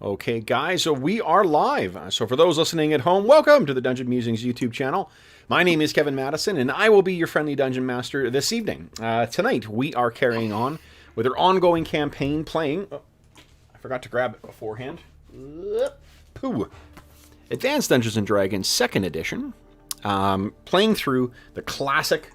Okay, guys, so we are live. So for those listening at home, welcome to the Dungeon Musings YouTube channel. My name is Kevin Madison, and I will be your friendly Dungeon Master this evening. Tonight, we are carrying on with our ongoing campaign playing... Oh, I forgot to grab it beforehand. Pooh. Advanced Dungeons & Dragons 2nd Edition. Playing through the classic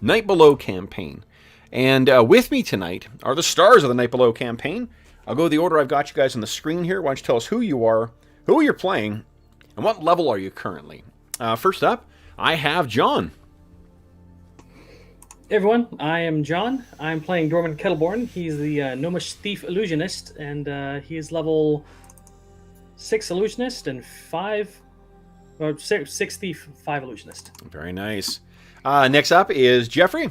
Night Below campaign. And with me tonight are the stars of the Night Below campaign. I'll go the order I've got you guys on the screen here. Why don't you tell us who you are, who you're playing, and what level are you currently? First up, I have John. Hey everyone, I am John. I'm playing Dorman Kettleborn. He's the Gnomish Thief Illusionist, and he is level 6 Illusionist and 6 Thief, 5 Illusionist. Very nice. Next up is Jeffrey.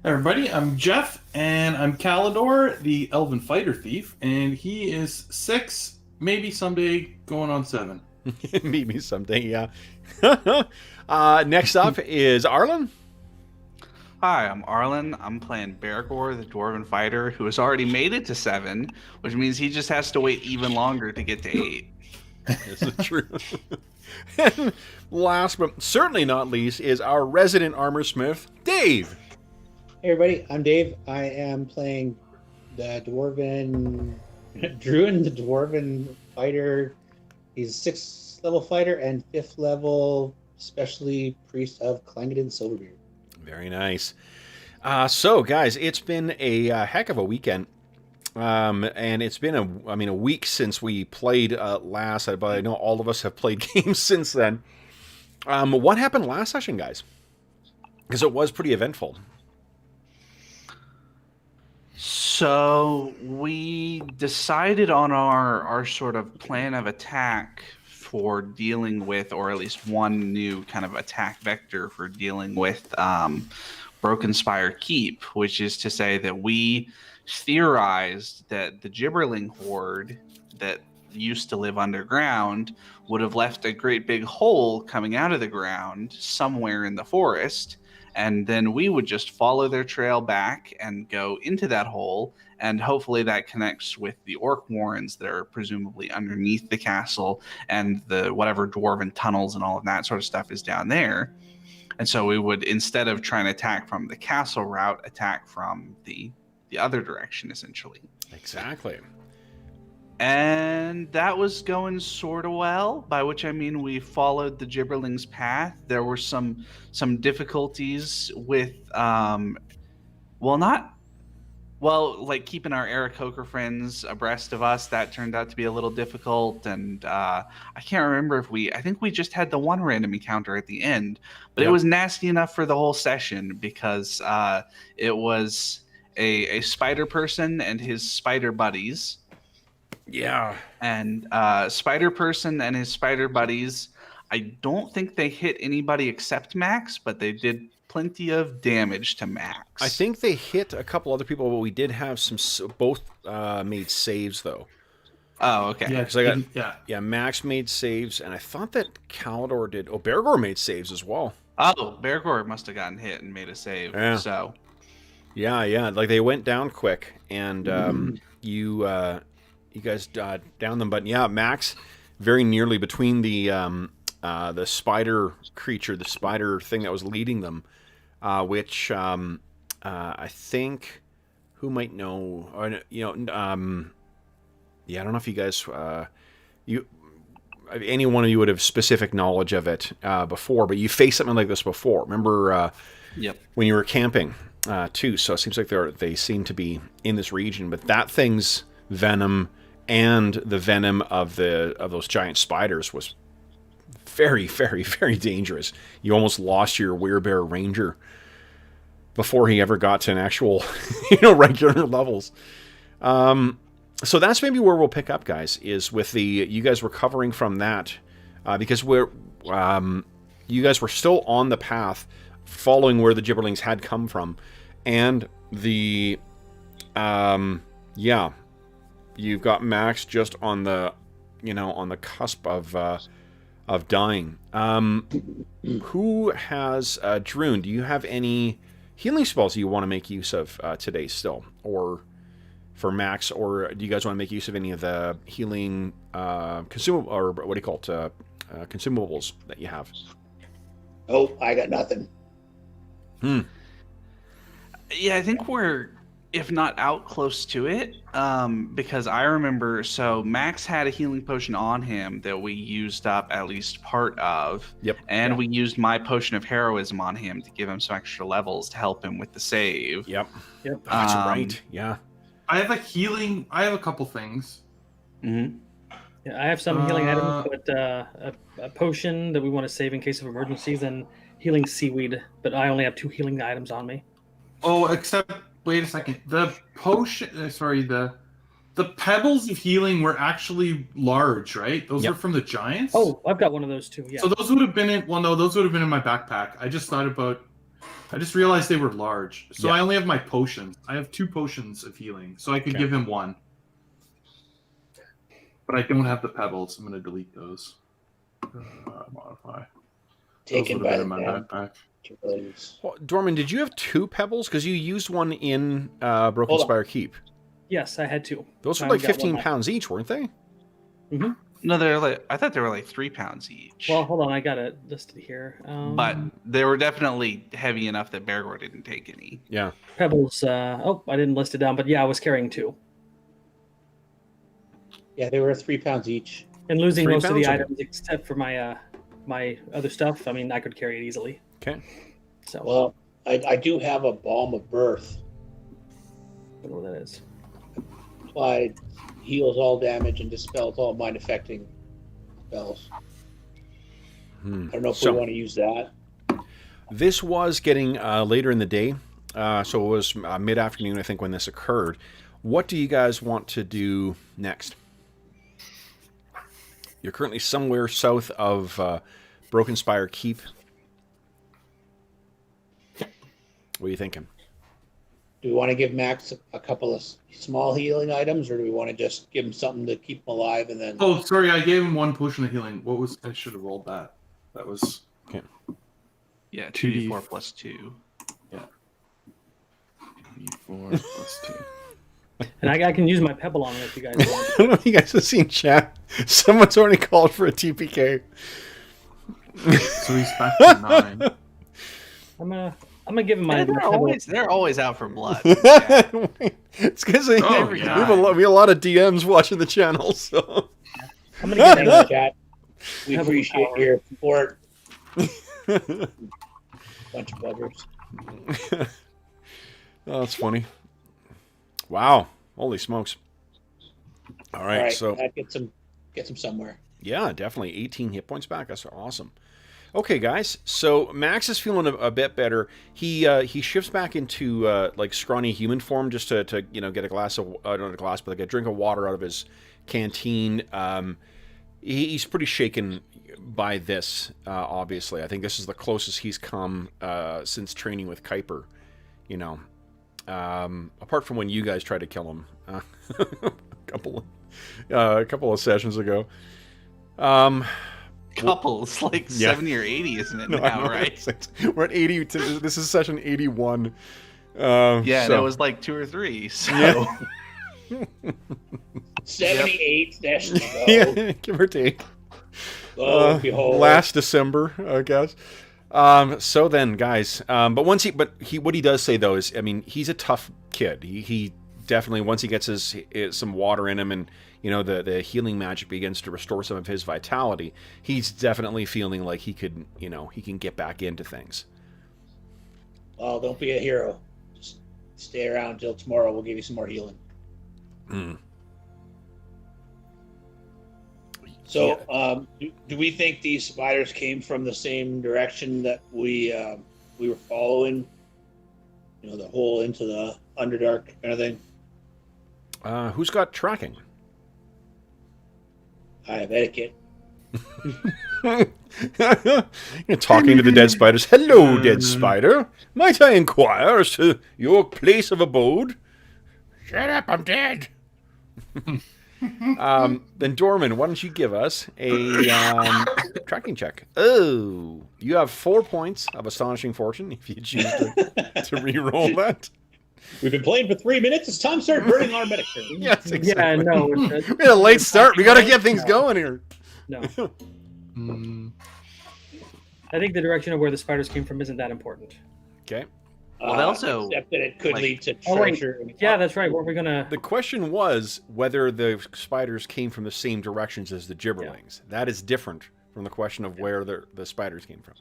Hey everybody, I'm Jeff, and I'm Calidor, the Elven Fighter Thief, and he is 6, maybe someday going on 7. Maybe someday, yeah. Next up is Arlen. Hi, I'm Arlen. I'm playing Bergour, the Dwarven Fighter, who has already made it to 7, which means he just has to wait even longer to get to 8. This is true. And last but certainly not least is our resident armor smith, Dave. Hey everybody, I'm Dave. I am playing the Druin, the Dwarven Fighter. He's 6th level fighter and 5th level specialty priest of Clangeddon Silverbeard. Very nice. So guys, it's been a heck of a weekend. And it's been a week since we played last, but I know all of us have played games since then. What happened last session, guys? Because it was pretty eventful. So we decided on our sort of plan of attack for dealing with, or at least one new kind of attack vector for dealing with Broken Spire Keep, which is to say that we theorized that the Gibberling horde that used to live underground would have left a great big hole coming out of the ground somewhere in the forest, and then we would just follow their trail back and go into that hole, and hopefully that connects with the orc warrens that are presumably underneath the castle and the whatever dwarven tunnels and all of that sort of stuff is down there. And so we would, instead of trying to attack from the castle route, attack from the other direction, essentially. Exactly. And that was going sort of well, by which I mean we followed the Gibberling's path. There were some difficulties with, like keeping our Aarakocra friends abreast of us. That turned out to be a little difficult, and I can't remember I think we just had the one random encounter at the end, but It was nasty enough for the whole session because it was a spider person and his spider buddies. Yeah. And Spider Person and his spider buddies, I don't think they hit anybody except Max, but they did plenty of damage to Max. I think they hit a couple other people, but we did have both made saves, though. Oh, okay. Yeah, Max made saves, and I thought that Calidor did. Oh, Bergour made saves as well. Oh, Bergour must have gotten hit and made a save. Yeah. So. Yeah. Like, they went down quick, and you guys downed them, but yeah, Max very nearly between the spider creature, the spider thing that was leading them, which I think who might know, or, I don't know if you guys, any one of you would have specific knowledge of it before, but you faced something like this before. Remember, when you were camping too. So it seems like they seem to be in this region, but that thing's venom and the venom of those giant spiders was very, very, very dangerous. You almost lost your Werebear Ranger before he ever got to an actual, regular levels. So that's maybe where we'll pick up, guys, is with you guys recovering from that, because you guys were still on the path following where the Gibberlings had come from, and you've got Max just on the cusp of dying. Who has Druin? Do you have any healing spells you want to make use of today still, or for Max, or do you guys want to make use of any of the healing consumable, or what do you call it, consumables that you have? Oh, I got nothing. Yeah, I think we're, if not out, close to it. Because I remember, so Max had a healing potion on him that we used up at least part of. Yep. And we used my potion of heroism on him to give him some extra levels to help him with the save. Yep. That's right. Yeah. I have a couple things. Mm-hmm. Yeah, I have some healing items, but a potion that we want to save in case of emergencies, and healing seaweed. But I only have 2 healing items on me. Oh, except wait a second. The potion, the pebbles of healing were actually large, right? Those were from the giants. Oh, I've got one of those too. Yeah. So those would have been in. Well, no, those would have been in my backpack. I just realized they were large. So I only have my potions. I have 2 potions of healing, so I could give him 1. But I don't have the pebbles. I'm going to delete those. Modify. Taken by in my backpack. Well, Dorman, did you have 2 pebbles? Because you used one in Broken Spire Keep. Yes, I had 2. Those were like 15 pounds each, weren't they? Mm-hmm. No, they're like, I thought they were like 3 pounds each. Well, hold on, I got it listed here. But they were definitely heavy enough that Bergour didn't take any. Yeah. Pebbles. I didn't list it down, but yeah, I was carrying 2. Yeah, they were 3 pounds each. And losing 3 most of the pounds? items except for my my other stuff. I mean, I could carry it easily. Okay. So. Well, I do have a balm of birth. I don't know what that is. Applied, heals all damage and dispels all mind-affecting spells. I don't know if we want to use that. This was getting later in the day, so it was mid-afternoon, I think, when this occurred. What do you guys want to do next? You're currently somewhere south of Broken Spire Keep. What are you thinking? Do we want to give Max a couple of small healing items, or do we want to just give him something to keep him alive and then... Oh, sorry, I gave him 1 potion of healing. I should have rolled that. That was... Okay. Yeah, 2d4 plus 2. Yeah. 2d4 plus 2. And I can use my pebble on it if you guys want. I don't know if you guys have seen chat. Someone's already called for a TPK. So he's back to 9. I'm gonna give him my. They're always out for blood. It's because we have a lot of DMs watching the channel, so I'm gonna give him chat. We appreciate your support. Bunch of buggers. Oh, that's funny. Wow! Holy smokes! All right, so that gets him somewhere. Yeah, definitely 18 hit points back. That's awesome. Okay, guys. So Max is feeling a bit better. He shifts back into like scrawny human form just to get a glass of not a glass, but like a drink of water out of his canteen. He's pretty shaken by this. Obviously, I think this is the closest he's come since training with Kuiper. Apart from when you guys tried to kill him a couple of sessions ago. Couples, like 70 or 80, isn't it now, right? We're at 80. This is session 81. That was like 2 or 3. So. Yeah. 78 sessions ago. Yeah, give or take. Last December, I guess. So then, guys, what he does say though is, I mean, he's a tough kid. He definitely, once he gets some water in him and the healing magic begins to restore some of his vitality, he's definitely feeling like he can get back into things. Well, don't be a hero. Just stay around until tomorrow. We'll give you some more healing. So, do we think these spiders came from the same direction that we were following? The hole into the Underdark kind of thing? Who's got tracking? I have etiquette. You're talking to the dead spiders. Hello, dead spider. Might I inquire as to your place of abode? Shut up, I'm dead. Then Dorman, why don't you give us a tracking check? Oh, you have 4 points of astonishing fortune if you choose to re-roll that. We've been playing for 3 minutes. It's time to start burning our medic turn. Yes, exactly. Yeah, no. We had a late start. We got to get things going here. No. I think the direction of where the spiders came from isn't that important. Okay. Well, they also except that it could lead to Oh, wait. treasure. Yeah, that's right. What we're gonna. The question was whether the spiders came from the same directions as the gibberlings. That is different from the question of where the spiders came from.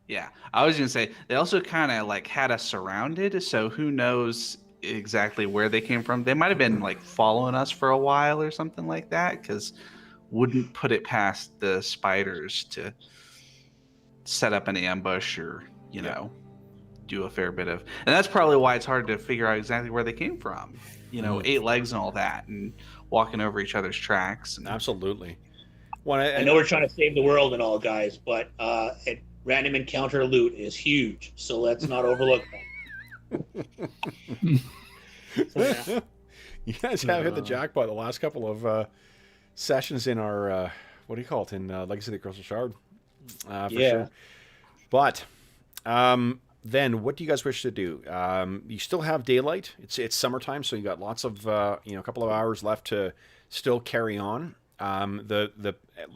Yeah, I was gonna say they also kind of like had us surrounded, so who knows exactly where they came from? They might have been like following us for a while or something like that. Because wouldn't put it past the spiders to set up an ambush or do a fair bit of, and that's probably why it's hard to figure out exactly where they came from. 8 legs and all that, and walking over each other's tracks. And... Absolutely. I know we're trying to save the world and all, guys, but random encounter loot is huge, so let's not overlook that. You guys have hit the jackpot the last couple of sessions in our what do you call it, in Legacy of the Crystal Shard, for sure. But then what do you guys wish to do? You still have daylight. It's summertime, so you got lots of a couple of hours left to still carry on.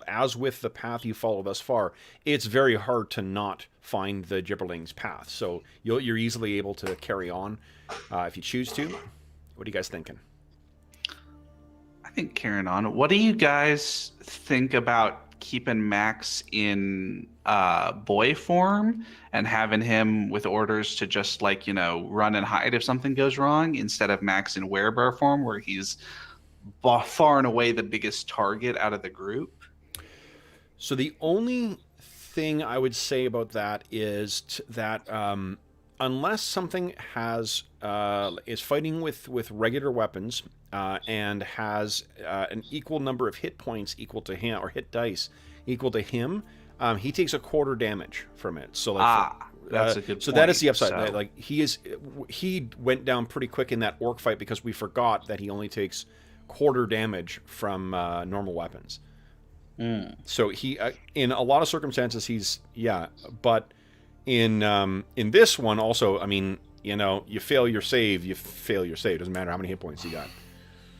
As with the path you follow thus far, it's very hard to not find the gibberling's path. So you're easily able to carry on if you choose to. What are you guys thinking? I think carrying on. What do you guys think about keeping Max in boy form and having him with orders to just run and hide if something goes wrong, instead of Max in werebear form where he's far and away the biggest target out of the group? So the only thing I would say about that is that unless something is fighting with regular weapons and has an equal number of hit points equal to him, or hit dice equal to him, he takes a quarter damage from it. So that's a good point. So that is the upside. So... he went down pretty quick in that orc fight because we forgot that he only takes quarter damage from normal weapons. So he in a lot of circumstances but in this one also, I mean, you fail your save, doesn't matter how many hit points you got.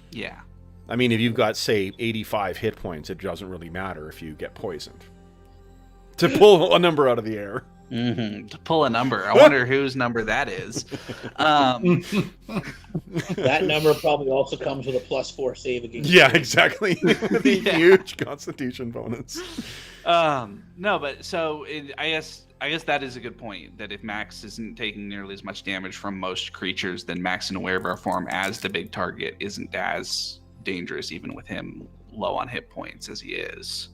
Yeah, I mean, if you've got, say, 85 hit points, it doesn't really matter if you get poisoned. To pull a number out of the air. Mm-hmm. To pull a number. I wonder whose number that is. That number probably also comes with a +4 save against. Yeah, exactly. The huge Constitution bonus. No, but so I guess that is a good point. That if Max isn't taking nearly as much damage from most creatures, then Max in werebear form as the big target isn't as dangerous, even with him low on hit points as he is.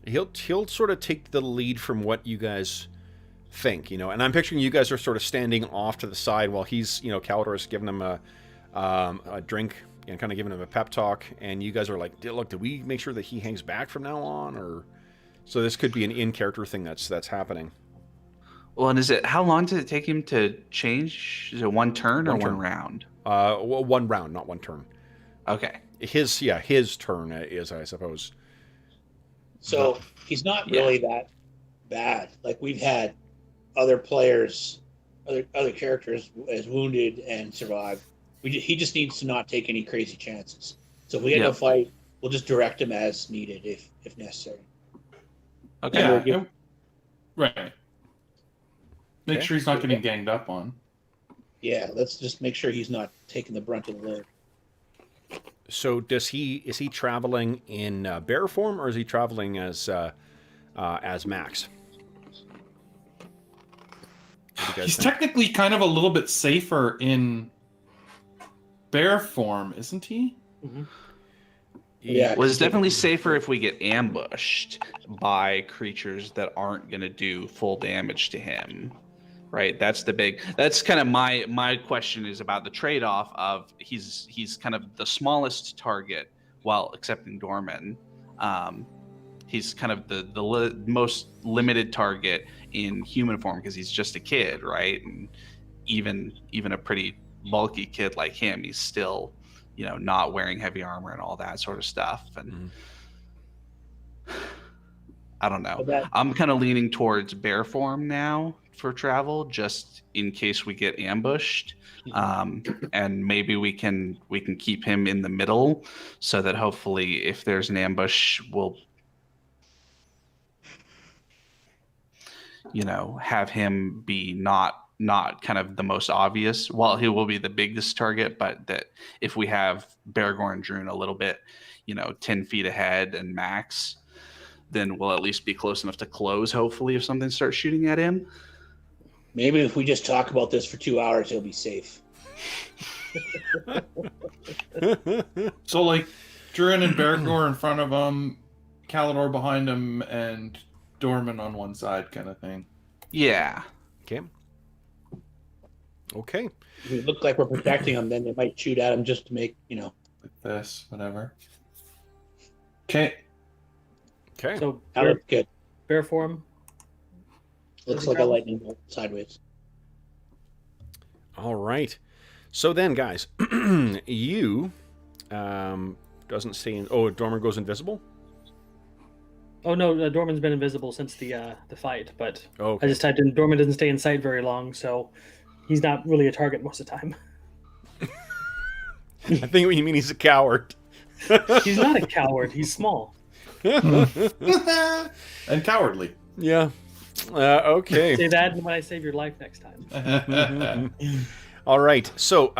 He'll sort of take the lead from what you guys think, and I'm picturing you guys are sort of standing off to the side while he's, Calidor's giving him a drink and kind of giving him a pep talk, and you guys are like, look, did we make sure that he hangs back from now on, or so this could be an in-character thing that's happening. Well, and how long did it take him to change? Is it one turn or one round? Well, one round, not one turn. Okay. His turn is, I suppose. So he's not really that bad. Like, we've had other players, other characters as wounded and survived. He just needs to not take any crazy chances. So if we get in a fight, we'll just direct him as needed if necessary. Okay. Yeah, right. Make sure he's not getting ganged up on. Yeah, let's just make sure he's not taking the brunt of the load. So is he traveling in bear form, or is he traveling as Max? He's technically kind of a little bit safer in bear form, isn't he? Mm-hmm. Yeah. Well, it's definitely safer if we get ambushed by creatures that aren't going to do full damage to him. Right, that's kind of my question is about the trade-off of he's kind of the smallest target while accepting Dorman. He's kind of the most limited target in human form because he's just a kid, right? And even a pretty bulky kid like him, he's still, not wearing heavy armor and all that sort of stuff. And I don't know. I'm kind of leaning towards bear form now for travel, just in case we get ambushed. And maybe we can keep him in the middle, so that hopefully, if there's an ambush, we'll, have him be not kind of the most obvious. Well, he will be the biggest target, but that if we have Bergour and Druin a little bit, 10 feet ahead and max, then we'll at least be close enough to close, hopefully, if something starts shooting at him. Maybe if we just talk about this for 2 hours, he'll be safe. So, like, Druin and Bergour in front of him, Kalidor behind him, and Dorman on one side, kind of thing. Yeah. Okay. Okay. If we look like we're protecting them, then they might shoot at him just to make, Like this, whatever. Okay. Okay. So that looks good. bear form. Looks like a lightning bolt sideways. All right. So then, guys, you doesn't stay in. Oh, Dormer goes invisible. Oh no, Dorman's been invisible since the fight, but Okay. I just typed in Dorman doesn't stay in sight very long, so he's not really a target most of the time. I think what you mean he's a coward. He's not a coward. He's small. And cowardly. Yeah. Okay. Say that when I save your life next time. All right. So,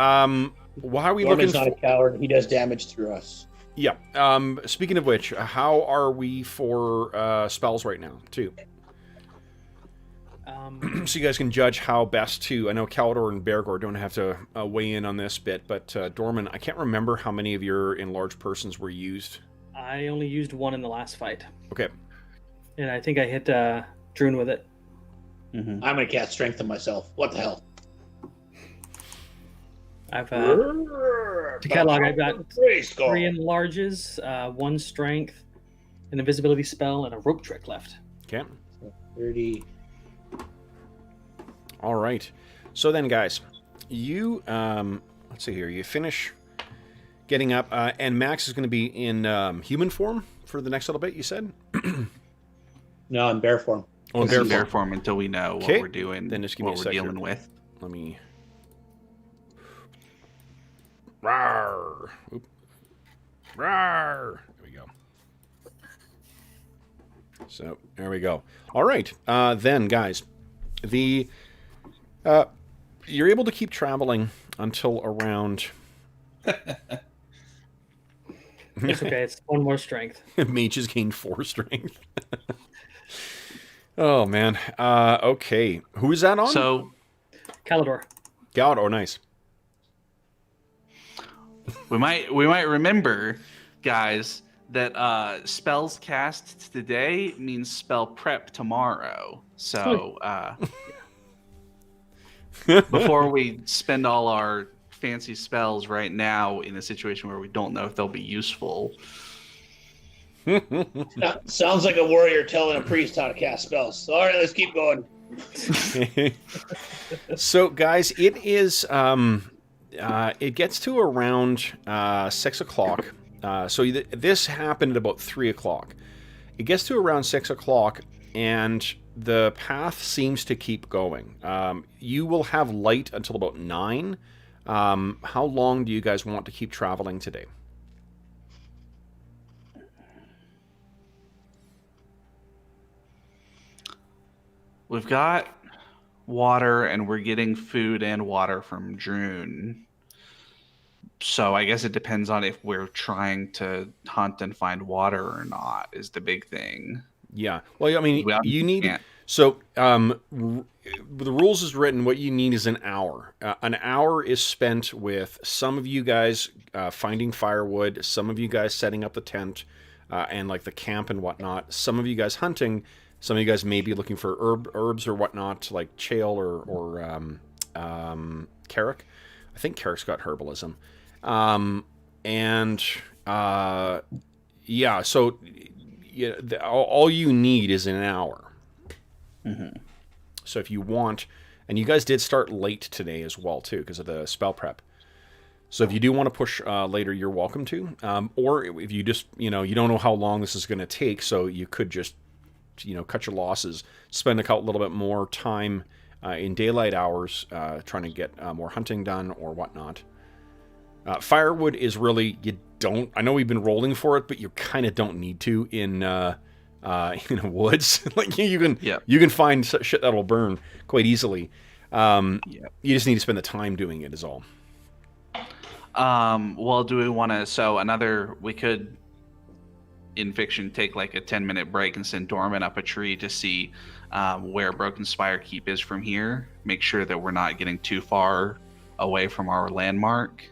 why are we Norman's looking? not a coward. He does damage through us. Yeah. Speaking of which, how are we for spells right now, too? So you guys can judge how best to. I know Kalidor and Bergour don't have to weigh in on this bit, but Dorman, I can't remember how many of your enlarged persons were used. I only used one in the last fight, Okay. and I think I hit Druin with it. Mm-hmm. I'm going to cast strength on myself. What the hell? I've to catalog. I've got 3 enlarges, 1 strength, an invisibility spell, and a rope trick left. Okay. 30. All right. So then, guys, you let's see here. You finish getting up, and Max is going to be in human form for the next little bit. You said. No, in bear form. Oh, in Bear form until we know what we're doing, then just give me what a we're sec dealing here. with. Let me. Rawr. Oop. Rawr. There we go. So there we go. All right, then, guys, you're able to keep traveling until around. It's okay. It's 1 more strength. Mages gained 4 strength. Oh man. Okay. Who is that on? So, Kalidor. God. Oh, nice. we might remember, guys, that spells cast today means spell prep tomorrow. So before we spend all our fancy spells right now in a situation where we don't know if they'll be useful. Sounds like a warrior telling a priest how to cast spells. All right, let's keep going. So, guys, it is. It gets to around 6 o'clock. So this happened at about 3 o'clock. It gets to around 6 o'clock, and the path seems to keep going. You will have light until about 9. How long do you guys want to keep traveling today? We've got water, and we're getting food and water from Druin. So I guess it depends on if we're trying to hunt and find water or not is the big thing. Yeah. Well, I mean, you need... can't. So, the rules is written, what you need is an hour. An hour is spent with some of you guys finding firewood, some of you guys setting up the tent, and like the camp and whatnot. Some of you guys hunting. Some of you guys may be looking for herbs or whatnot, like Chael or Carrick. I think Carrick's got herbalism. Yeah, so all you need is an hour. Mm-hmm. So if you want, and you guys did start late today as well too because of the spell prep. So if you do want to push later, you're welcome to. Or if you just, you don't know how long this is going to take, so you could just, cut your losses, spend a little bit more time in daylight hours, trying to get more hunting done or whatnot. Firewood is really, you don't, I know we've been rolling for it, but you kind of don't need to in woods. Like you can find shit that'll burn quite easily. You just need to spend the time doing it is all. Well, do we want to, we could in fiction take like a 10-minute break and send Dorman up a tree to see where Broken Spire Keep is from here. Make sure that we're not getting too far away from our landmark.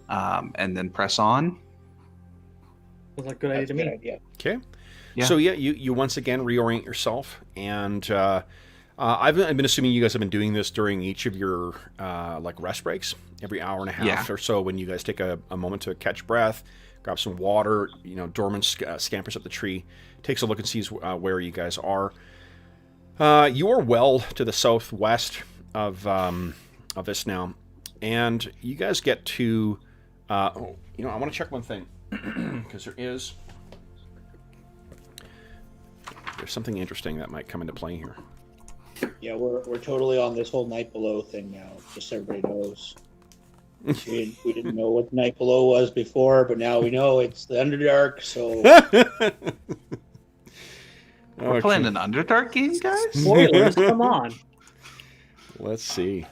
And then press on. Sounds like a good idea to me. Okay. Yeah. So you once again reorient yourself, and I've been assuming you guys have been doing this during each of your like rest breaks, every hour and a half or so, when you guys take a moment to catch breath, grab some water. Dorman scampers up the tree, takes a look and sees where you guys are. You are well to the southwest of this now, and you guys get to. I want to check one thing because there's something interesting that might come into play here. Yeah, we're totally on this whole Night Below thing now. Just so everybody knows. We didn't know what Night Below was before, but now we know it's the Underdark. So we're playing an Underdark game, guys. Spoilers, come on. Let's see.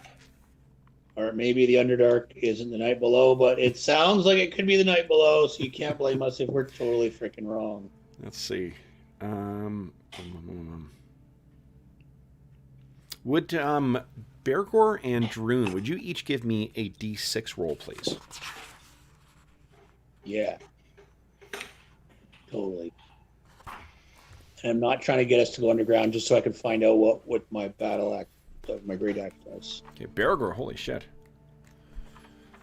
Or maybe the Underdark isn't the Night Below, but it sounds like it could be the Night Below, so you can't blame us if we're totally freaking wrong. Let's see. Would Bergour and Druin, would you each give me a D6 roll, please? Yeah. Totally. And I'm not trying to get us to go underground just so I can find out what my battle act, my great act does. Okay, Bergour, holy shit.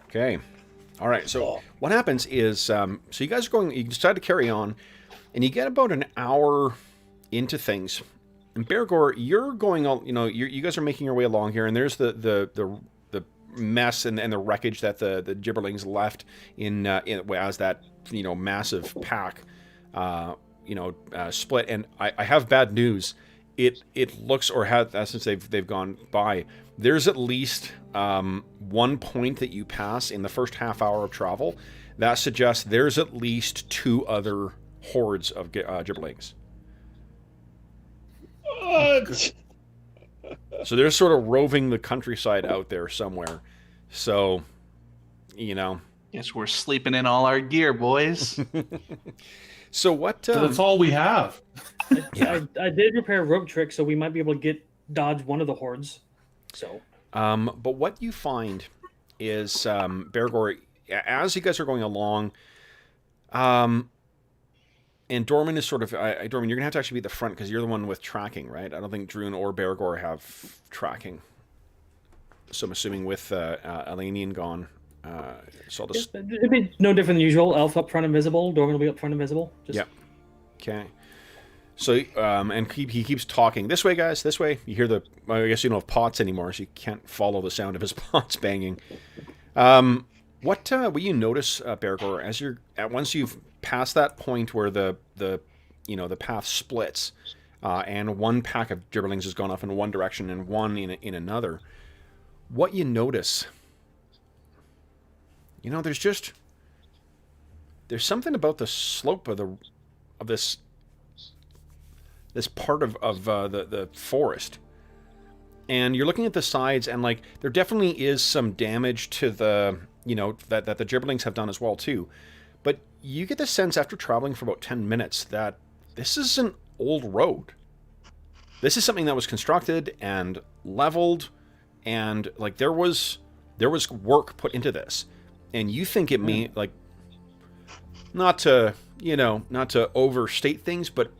Okay. All right, so what happens is, so you guys are you decide to carry on, and you get about an hour into things. And Bergour, you're going, you guys are making your way along here, and there's the mess and the wreckage that the Gibberlings left as that massive pack split. And I have bad news. It looks, or has, since they've gone by, there's at least 1 point that you pass in the first half hour of travel that suggests there's at least 2 other hordes of Gibberlings. What? So they're sort of roving the countryside out there somewhere. So, Yes, we're sleeping in all our gear, boys. So what? That's all we have. I did repair a rope trick, so we might be able to dodge one of the hordes. So. But what you find is, Bergour, as you guys are going along, and Dorman is sort of, Dorman, you're going to have to actually be at the front because you're the one with tracking, right? I don't think Druin or Bergour have tracking. So I'm assuming with Elanion gone. So I'll just... It'd be no different than usual. Elf up front invisible. Dorman will be up front invisible. Yep. Okay. So, and he keeps talking. This way, guys, this way. You hear I guess you don't have pots anymore, so you can't follow the sound of his pots banging. What you notice, Bergour, once you've passed that point where the path splits, and one pack of Gibberlings has gone off in one direction and one in another, what you notice, there's something about the slope of this part of the forest, and you're looking at the sides, and like there definitely is some damage to the that the Gibberlings have done as well too, but you get the sense after traveling for about 10 minutes that this is an old road. This is something that was constructed and leveled, and like there was work put into this, and you think it may, like, not to overstate things, but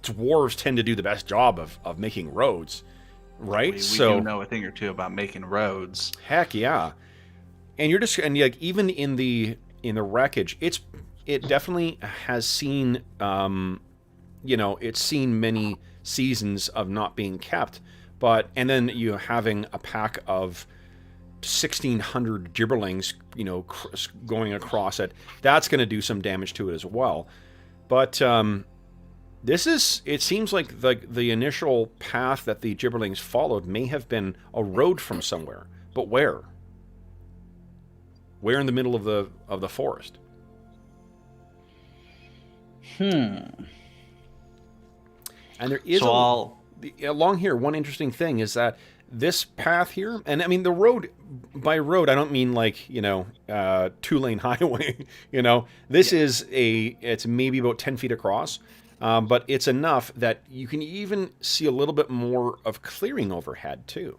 dwarves tend to do the best job of making roads, right? We do know a thing or two about making roads. Heck yeah. And you're just, and like even in the wreckage, it definitely has seen it's seen many seasons of not being kept, and then you having a pack of 1,600 Gibberlings, going across it, that's going to do some damage to it as well. But It seems like the initial path that the Gibberlings followed may have been a road from somewhere, but where? Where in the middle of the forest? And there is along here. One interesting thing is that this path here, and I mean the road. By road, I don't mean like 2-lane highway. This is it's maybe about 10 feet across. But it's enough that you can even see a little bit more of clearing overhead too.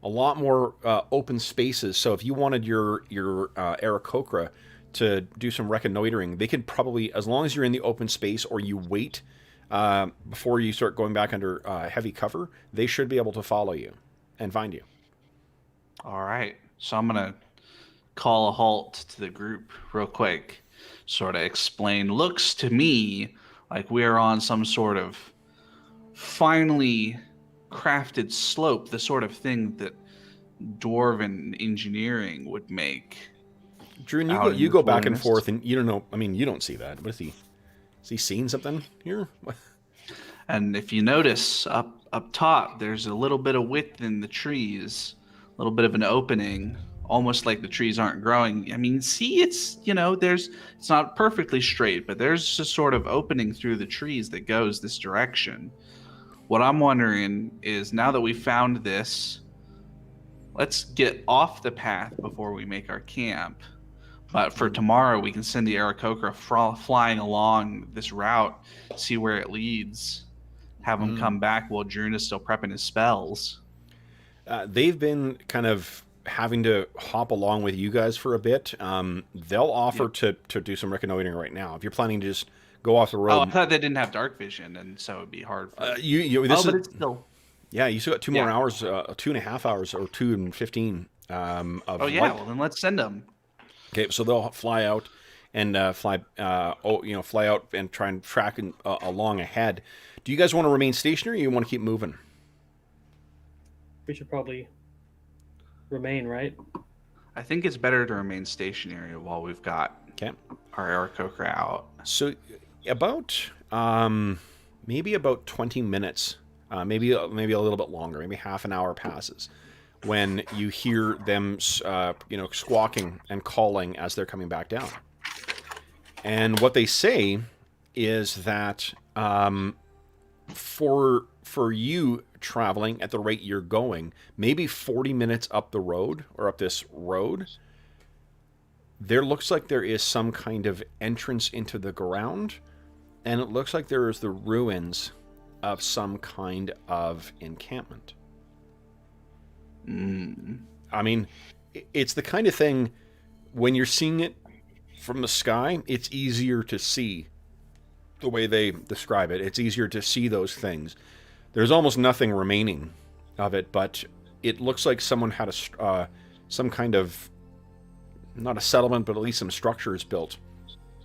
A lot more open spaces. So if you wanted your Aarakocra to do some reconnoitering, they could probably, as long as you're in the open space or you wait before you start going back under heavy cover, they should be able to follow you and find you. All right. So I'm going to call a halt to the group real quick, sort of explain. Looks to me like we're on some sort of finely crafted slope, the sort of thing that dwarven engineering would make. Druin, you go back and forth, and you don't know. I mean, you don't see that. What is he? Is he seeing something here? What? And if you notice up top, there's a little bit of width in the trees, a little bit of an opening. Almost like the trees aren't growing. I mean, see, it's not perfectly straight, but there's a sort of opening through the trees that goes this direction. What I'm wondering is, now that we found this, let's get off the path before we make our camp. But for tomorrow, we can send the Aarakocra flying along this route, see where it leads, have them come back while Druin is still prepping his spells. They've been kind of having to hop along with you guys for a bit. They'll offer to do some reconnoitering right now. If you're planning to just go off the road. Oh, I thought they didn't have dark vision, and so it'd be hard. But it's still. Yeah, you still got 2 more hours, 2.5 hours, or 2 and 15. Of light. Well then let's send them. Okay, so they'll fly out and fly out and try and track along ahead. Do you guys want to remain stationary, or you want to keep moving? We should probably remain, right? I think it's better to remain stationary while we've got our Aarakocra out. So about maybe about 20 minutes, maybe a little bit longer, maybe half an hour passes when you hear them squawking and calling as they're coming back down. And what they say is that for you traveling at the rate you're going, maybe 40 minutes up the road, or up this road, there looks like there is some kind of entrance into the ground, and it looks like there is the ruins of some kind of encampment. I mean, it's the kind of thing, when you're seeing it from the sky, it's easier to see the way they describe it. It's easier to see those things. There's almost nothing remaining of it, but it looks like someone had some kind of, not a settlement, but at least some structures built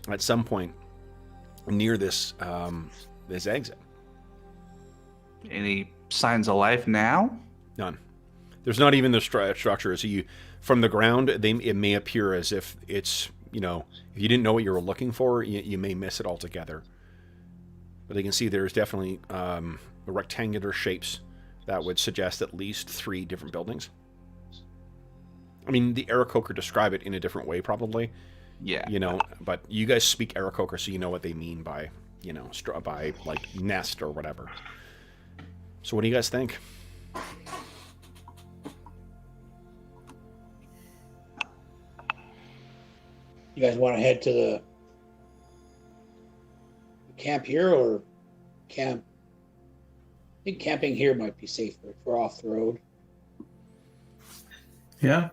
at some point near this this exit. Any signs of life now? None. There's not even the structure. So from the ground, it may appear as if it's, if you didn't know what you were looking for, you may miss it altogether. But you can see there's definitely rectangular shapes that would suggest at least 3 different buildings. I mean, the Aarakocra describe it in a different way, probably. Yeah. But you guys speak Aarakocra, so you know what they mean by, by like nest or whatever. So what do you guys think? You guys want to head to the camp here, or camp? I think camping here might be safer if we're off the road. Yeah.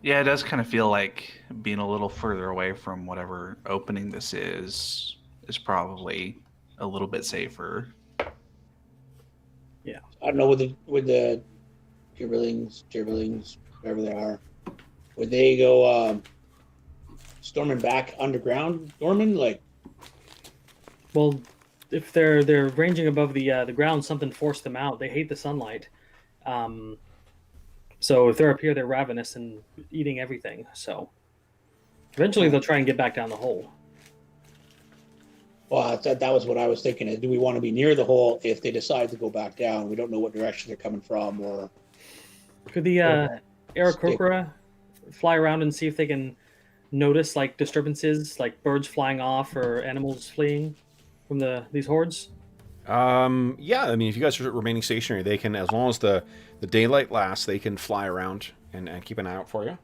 Yeah, it does kind of feel like being a little further away from whatever opening this is probably a little bit safer. Yeah. I don't know, with the Gibberlings, whatever they are, would they go storming back underground, Norman? Like, well, if they're ranging above the ground, something forced them out. They hate the sunlight. So if they're up here, they're ravenous and eating everything. So eventually they'll try and get back down the hole. Well, that was what I was thinking. Do we want to be near the hole if they decide to go back down? We don't know what direction they're coming from, or could the Aarakocra fly around and see if they can notice like disturbances, like birds flying off or animals fleeing from these hordes? Yeah, I mean, if you guys are remaining stationary, they can, as long as the daylight lasts, they can fly around and keep an eye out for you.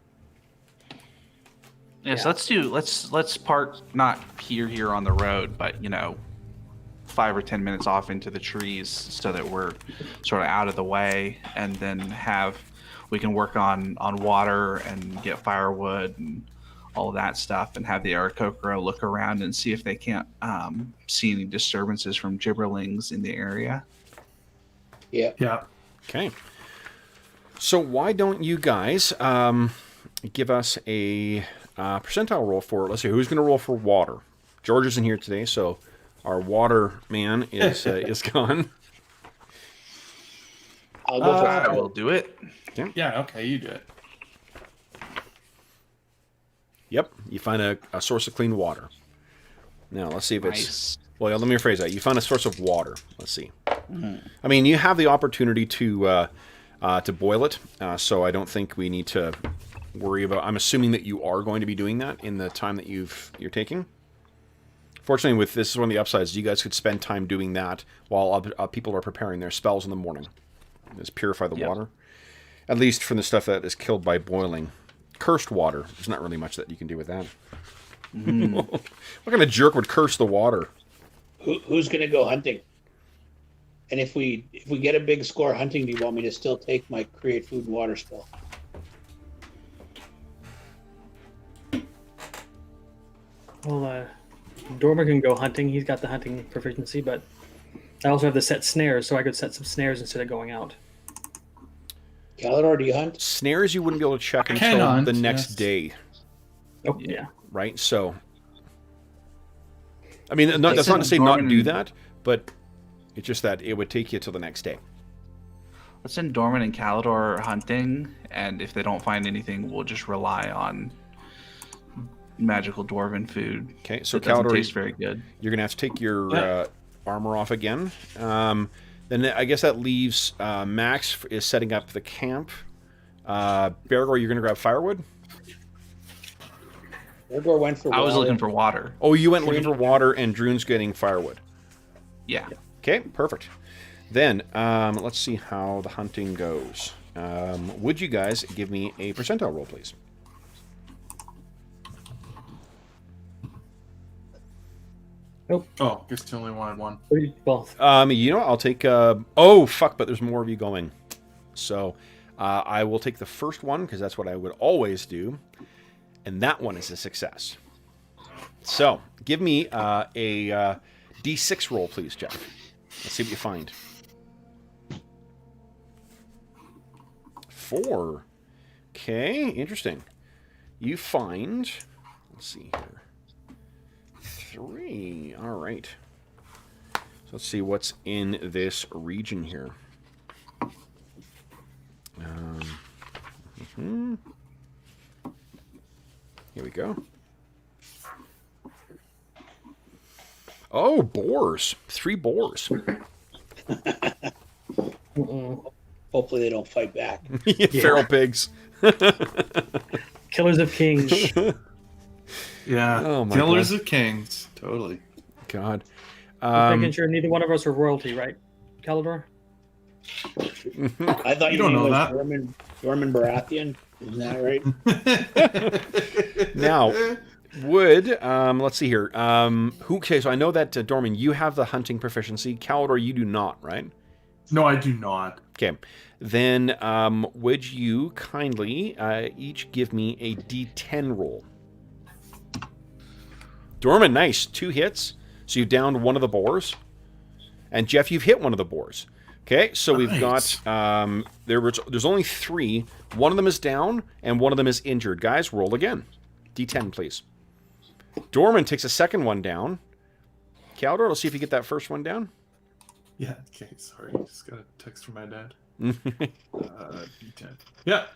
Yeah, so let's park not here on the road, but 5 or 10 minutes off into the trees so that we're sort of out of the way, and then we can work on water and get firewood and all of that stuff, and have the Aarakocra look around and see if they can't see any disturbances from gibberlings in the area. Yeah. Okay. So why don't you guys give us a percentile roll for, let's see, who's going to roll for water? George isn't here today, so our water man is gone. I'll go for I will do it. Yeah, okay, you do it. Yep, you find a source of clean water. Now, let's see if it's... Nice. Well, yeah, let me rephrase that. You find a source of water. Let's see. I mean, you have the opportunity to boil it, so I don't think we need to worry about... I'm assuming that you are going to be doing that in the time that you're taking. Fortunately, this is one of the upsides. You guys could spend time doing that while other people are preparing their spells in the morning. Just purify the water. At least from the stuff that is killed by boiling. Cursed water. There's not really much that you can do with that. What kind of jerk would curse the water? Who's going to go hunting? And if we get a big score hunting, do you want me to still take my create food and water spell? Well, Dormer can go hunting. He's got the hunting proficiency, but I also have the set snares, so I could set some snares instead of going out. Calidor, do you hunt? Snares you wouldn't be able to check until the next day. Oh, yeah. Right? So, I mean, that's not to say not do that, but it's just that it would take you till the next day. Let's send Dorman and Calidor hunting, and if they don't find anything, we'll just rely on magical dwarven food. Okay, so Calidor Calidor, tastes very good. You're going to have to take your armor off again. Then I guess that leaves Max is setting up the camp. Bergour, you're going to grab firewood? Bergour went for water. I was looking for water. Oh, you went looking for water, and Druin's getting firewood. Yeah. Okay, perfect. Then, let's see how the hunting goes. Would you guys give me a percentile roll, please? Nope. Oh, guess you only wanted one. Both. I'll take... oh, fuck, but there's more of you going. So, I will take the first one, because that's what I would always do. And that one is a success. So, give me a D6 roll, please, Jeff. Let's see what you find. 4. Okay, interesting. You find... Let's see here. 3. All right. So let's see what's in this region here. Here we go. Oh, boars. 3 boars. Hopefully they don't fight back. Feral pigs. Killers of kings. Yeah. Oh my Killers God. of Kings. Totally. God. Making sure neither one of us are royalty, right, Calidor? I thought You don't know that. Dorman Baratheon. Isn't that right? Now, let's see here. Okay, so I know that, Dorman, you have the hunting proficiency. Calidor, you do not, right? No, I do not. Okay. Then, would you kindly each give me a D10 roll? Dorman, nice. 2 hits. So you've downed one of the boars. And Jeff, you've hit one of the boars. Okay, so we've got... there's only 3. One of them is down, and one of them is injured. Guys, roll again. D10, please. Dorman takes a second one down. Calidor, let's see if you get that first one down. Yeah, okay, sorry. Just got a text from my dad. D10. Yeah.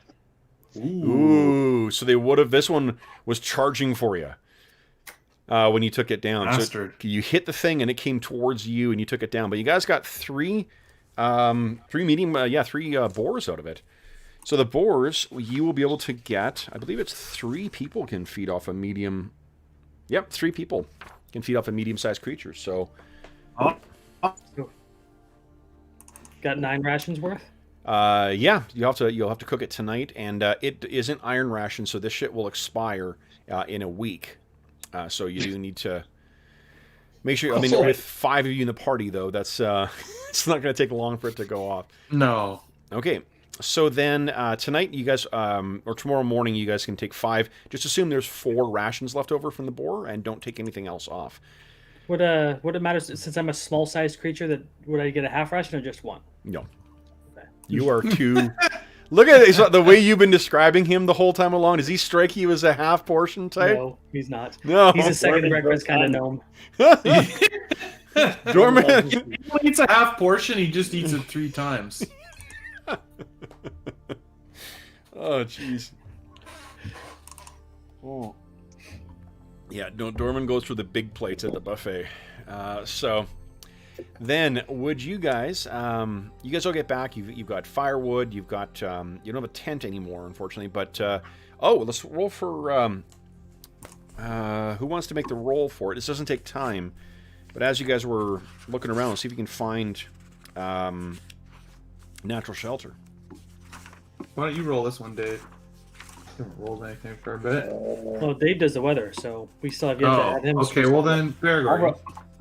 Ooh, so they would have... This one was charging for you. when you took it down. Bastard. So you hit the thing and it came towards you and you took it down. But you guys got three medium, three boars out of it. So the boars, you will be able to get, I believe it's 3 people can feed off a medium. Yep, 3 people can feed off a medium-sized creature. So, got 9 rations worth. yeah, you'll have to cook it tonight, and it isn't iron ration, so this shit will expire in a week. So you do need to make sure. I mean, with 5 of you in the party, though, that's it's not going to take long for it to go off. No. Okay. So then tonight, you guys, or tomorrow morning, you guys can take 5. Just assume there's 4 rations left over from the boar, and don't take anything else off. Would it matter since I'm a small-sized creature? That would I get a half ration or just 1? No. Okay. You are too. Look at this, the way you've been describing him the whole time along. Does he strike you as a half portion type? No, he's not. No, he's a second breakfast kind of gnome. Dorman. He eats a half portion. He just eats it 3 times. Oh, jeez. Oh. Yeah, no, Dorman goes for the big plates at the buffet. So then, would you guys will get back. You've got firewood. You've got, you don't have a tent anymore, unfortunately. But, let's roll for, who wants to make the roll for it? This doesn't take time. But as you guys were looking around, let's see if you can find, natural shelter. Why don't you roll this one, Dave? I haven't rolled anything for a bit. Well, Dave does the weather, so we still have yet to add him. Okay, well then, Bergour.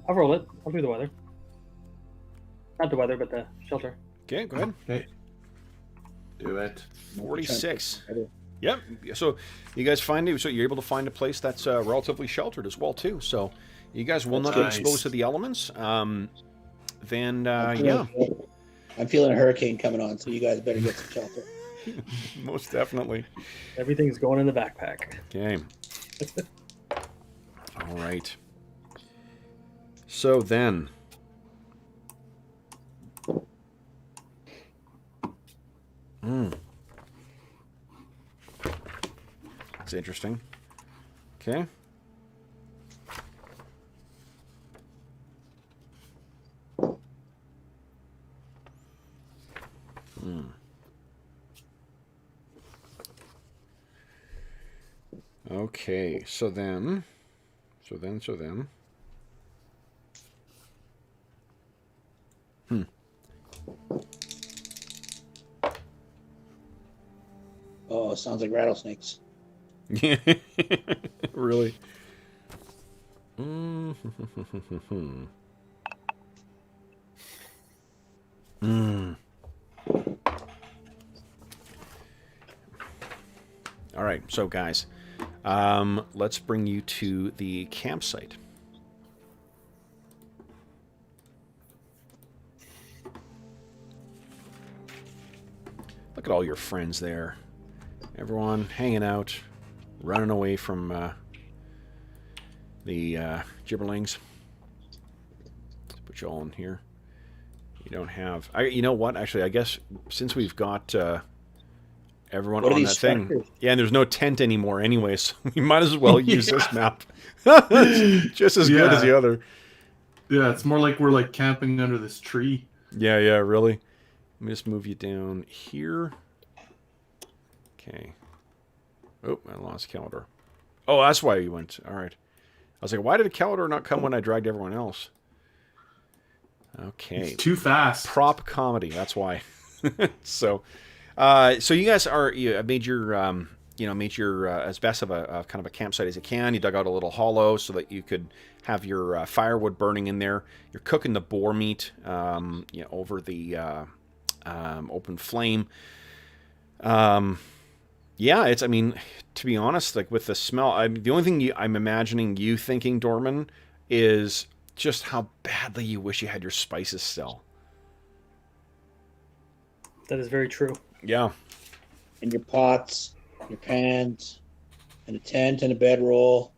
I'll roll it. I'll do the weather. Not the weather, but the shelter. Okay, go ahead. Okay. Do it. 46. Yep. So you guys find it. So you're able to find a place that's relatively sheltered as well too. So you guys will not be exposed to the elements. Then yeah. I'm feeling a hurricane coming on, so you guys better get some shelter. Most definitely. Everything's going in the backpack. Okay. All right. So then. That's interesting. Okay. Okay, so then. Oh, sounds like rattlesnakes. Yeah, really. All right, so guys, let's bring you to the campsite. Look at all your friends there. Everyone hanging out, running away from the gibberlings. Let's put you all in here. You don't have... you know what? Actually, I guess since we've got everyone on that thing... Yeah, and there's no tent anymore anyway, so we might as well use this map. Just as good as the other. Yeah, it's more like we're like camping under this tree. Yeah, really. Let me just move you down here. Okay. Oh, I lost Calidor. Oh, that's why you went. All right. I was like, why did Calidor not come when I dragged everyone else? Okay. It's too fast. Prop comedy. That's why. So you guys made your as best of a kind of a campsite as you can. You dug out a little hollow so that you could have your firewood burning in there. You're cooking the boar meat, over the open flame. It's, I mean, to be honest, like with the smell, the only thing I'm imagining you thinking, Dorman, is just how badly you wish you had your spices still. That is very true. Yeah. And your pots, your pans, and a tent and a bedroll.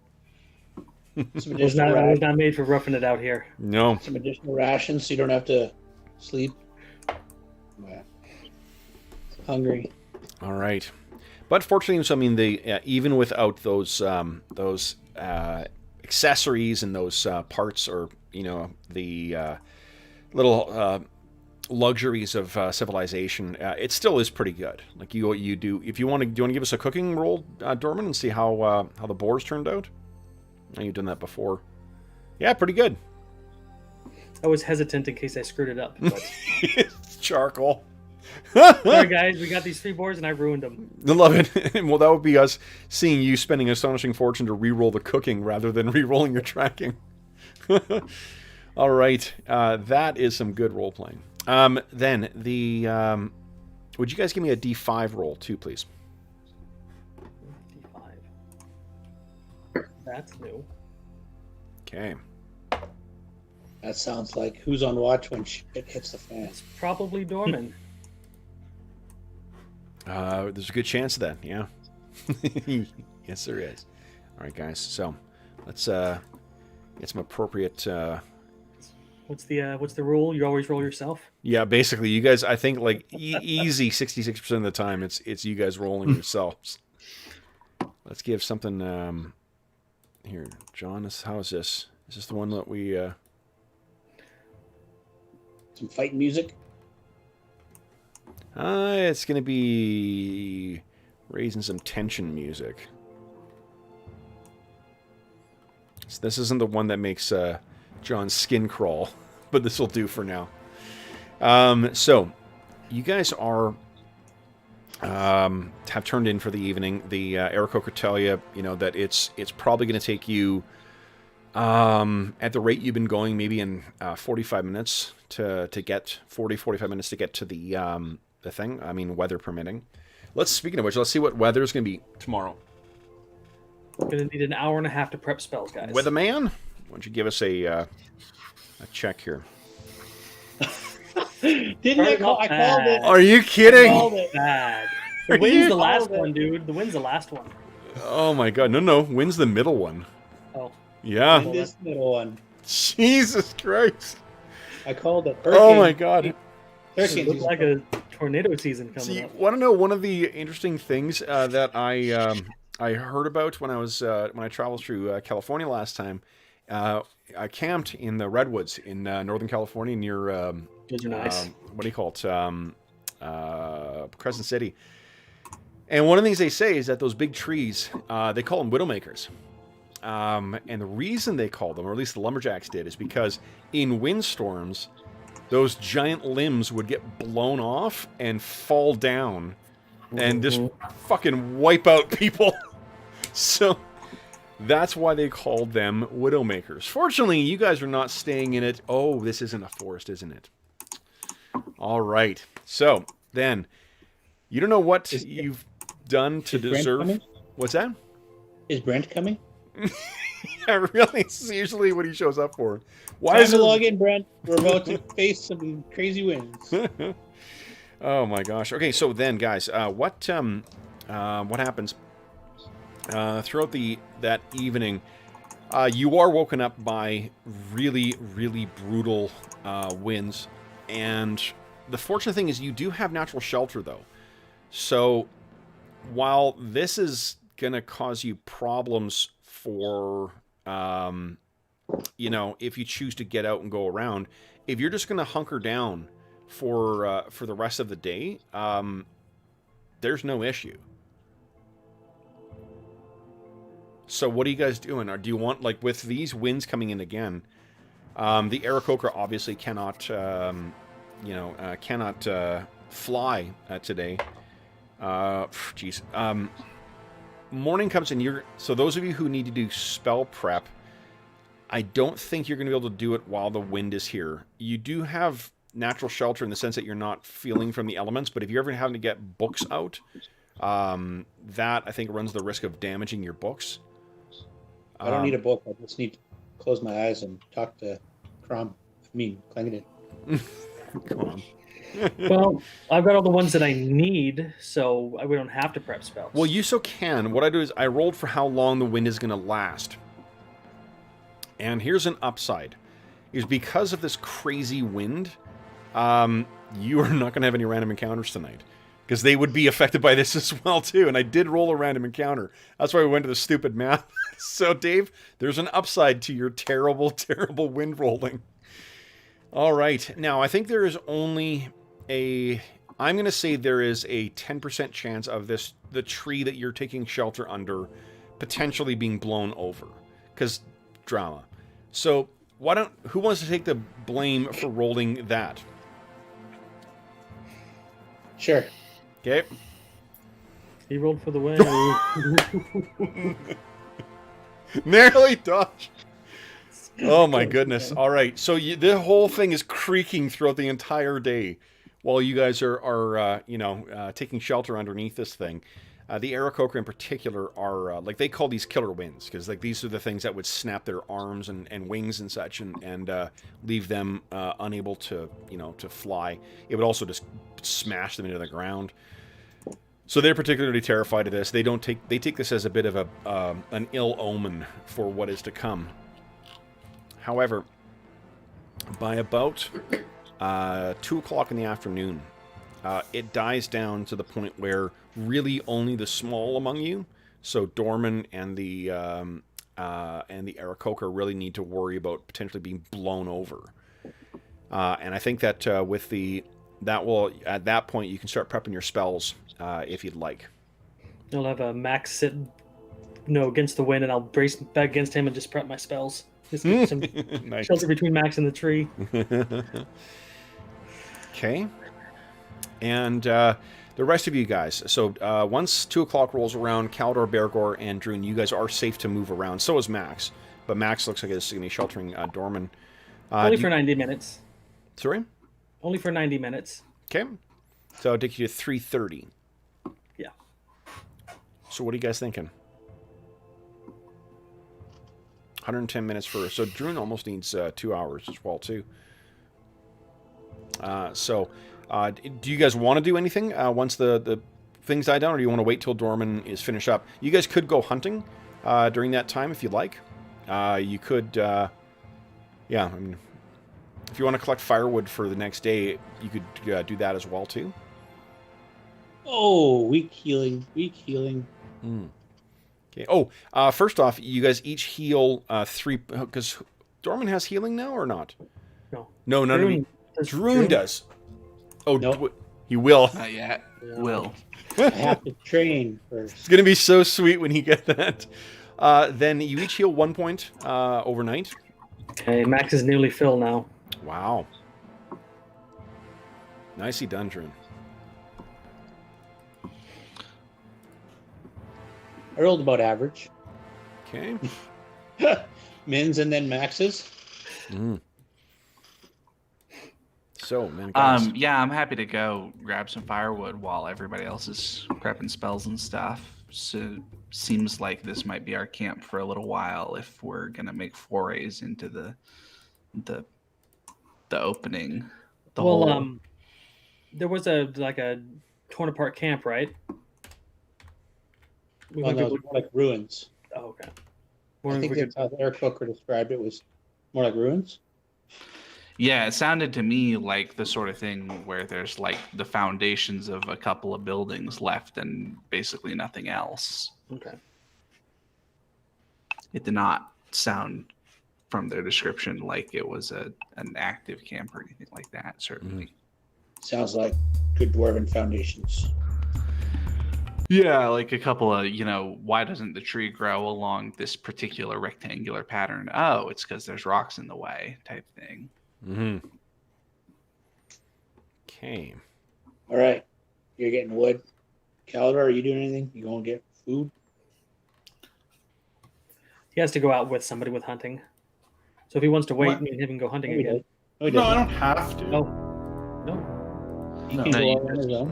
I was not made for roughing it out here. No. Some additional rations so you don't have to sleep. Hungry. All right. But fortunately, so I mean, even without those accessories and those parts, or the little luxuries of civilization, it still is pretty good. Like you do. If you want to, do you want to give us a cooking roll, Dorman, and see how the boars turned out? I know you've done that before. Yeah, pretty good. I was hesitant in case I screwed it up. But... Charcoal. Sorry, guys, we got these 3 boards and I ruined them. I love it. Well, that would be us seeing you spending an astonishing fortune to re-roll the cooking rather than re-rolling your tracking. All right, that is some good role playing. Then the would you guys give me a D5 roll too, please? D5. That's new. Okay. That sounds like who's on watch when shit hits the fan. It's probably Dorman. There's a good chance of that, yeah. Yes, there is. All right, guys. So let's get some appropriate. What's the rule? You always roll yourself. Yeah, basically, you guys. I think like easy 66% of the time, it's you guys rolling yourselves. Let's give something. Here, John. How is this? Is this the one that we? Some fight music. It's going to be raising some tension music. So this isn't the one that makes John's skin crawl, but this will do for now. So, you guys are have turned in for the evening. The Aarakocra could tell you, that it's probably going to take you at the rate you've been going, maybe in 45 minutes to get 45 minutes to get to the thing. I mean, weather permitting. Speaking of which, let's see what weather is going to be tomorrow. We're going to need an hour and a half to prep spells, guys. Weatherman, why don't you give us a check here? Didn't I call it? Are you kidding? I called it. Bad. The wind's the last one, dude. The wind's the last one. Oh my god. No. Wind's the middle one. Oh. Yeah. Wind is the middle one. Jesus Christ. I called it. Oh my god. It looks like a tornado season coming up. Want to know one of the interesting things that I heard about when I traveled through California last time? I camped in the redwoods in Northern California near Those are nice. What do you call it? Crescent City. And one of the things they say is that those big trees, they call them widowmakers. And the reason they call them, or at least the lumberjacks did, is because in windstorms, those giant limbs would get blown off and fall down and just fucking wipe out people. So that's why they called them widowmakers. Fortunately, you guys are not staying in it. Oh, this isn't a forest, isn't it? All right. So then, you don't know what you've done to deserve. What's that? Is Brent coming? Yeah, really. It's usually what he shows up for. Why is it log in, Brent? We're about to face some crazy winds. Oh my gosh. Okay, so then, guys, what happens throughout that evening? You are woken up by really, really brutal winds, and the fortunate thing is you do have natural shelter, though. So while this is gonna cause you problems for if you choose to get out and go around, if you're just gonna hunker down for the rest of the day, there's no issue. So what are you guys doing? Or do you want, like, with these winds coming in again, the Aarakocra obviously cannot fly today. Morning comes in. So those of you who need to do spell prep, I don't think you're going to be able to do it while the wind is here. You do have natural shelter in the sense that you're not feeling from the elements, but if you're ever having to get books out, that I think runs the risk of damaging your books. I don't need a book. I just need to close my eyes and talk to Clangeddin. Come on. Well, I've got all the ones that I need, so we don't have to prep spells. Well, you so can. What I do is I rolled for how long the wind is going to last. And here's an upside. Is because of this crazy wind, you are not going to have any random encounters tonight. because they would be affected by this as well too. And I did roll a random encounter. That's why we went to the stupid math. So Dave, there's an upside to your terrible, terrible wind rolling. All right, now I think there is only I'm going to say there is a 10% chance of the tree that you're taking shelter under potentially being blown over, because drama. So who wants to take the blame for rolling that? Sure. Okay. He rolled for the win. Narrowly dodged. Oh my goodness. All right. So the whole thing is creaking throughout the entire day while you guys are taking shelter underneath this thing. The Aarakocra in particular are, they call these killer winds, because these are the things that would snap their arms and wings and such and leave them unable to fly. It would also just smash them into the ground. So they're particularly terrified of this. They take this as a bit of an ill omen for what is to come. However, by about 2 o'clock in the afternoon, it dies down to the point where really only the small among you, so Dorman and the Aarakocra, really need to worry about potentially being blown over. And I think that at that point you can start prepping your spells if you'd like. I'll have a Max sit against the wind, and I'll brace back against him and just prep my spells. Just get some Nice. shelter between Max and the tree. Okay. And the rest of you guys. So once 2 o'clock rolls around, Caldor, Bergour, and Druin, you guys are safe to move around. So is Max. But Max looks like it's going to be sheltering Dorman. Only for 90 minutes. Sorry? Only for 90 minutes. Okay. So it'll take you to 3:30. Yeah. So what are you guys thinking? 110 minutes for... So Druin almost needs 2 hours as well, too. Do you guys want to do anything once the things die down, or do you want to wait till Dorman is finished up? You guys could go hunting during that time if you'd like. You could... I mean, if you want to collect firewood for the next day, you could do that as well, too. Oh, weak healing. Okay. Oh, first off, you guys each heal 3... Because Dorman has healing now, or not? No. No, none of you. Druin does. Oh, nope. He will. Not yet. Yeah. Will. I have to train first. It's going to be so sweet when you get that. Then you each heal 1 point overnight. Okay, Max is nearly full now. Wow. Nicely done, Druin. I rolled about average. Okay. Mins and then maxes. Mm. So, man, guys. Yeah, I'm happy to go grab some firewood while everybody else is prepping spells and stuff. So seems like this might be our camp for a little while if we're gonna make forays into the opening. There was a torn apart camp, right? Well, no, it's more like ruins. Oh, okay. I think that's how Aarakocra described it, was more like ruins. Yeah, it sounded to me like the sort of thing where there's like the foundations of a couple of buildings left and basically nothing else. Okay. It did not sound from their description like it was an active camp or anything like that, certainly. Sounds like good dwarven foundations. Yeah, like a couple of, why doesn't the tree grow along this particular rectangular pattern? Oh, it's because there's rocks in the way type thing. Mm-hmm. Okay. All right. You're getting wood. Caldor, are you doing anything? You going to get food? He has to go out with somebody with hunting. So if he wants to wait, What? me and him can go hunting He again. does. No, he No, I doesn't. don't have to. Oh, no. He No. can No, go you out on his own.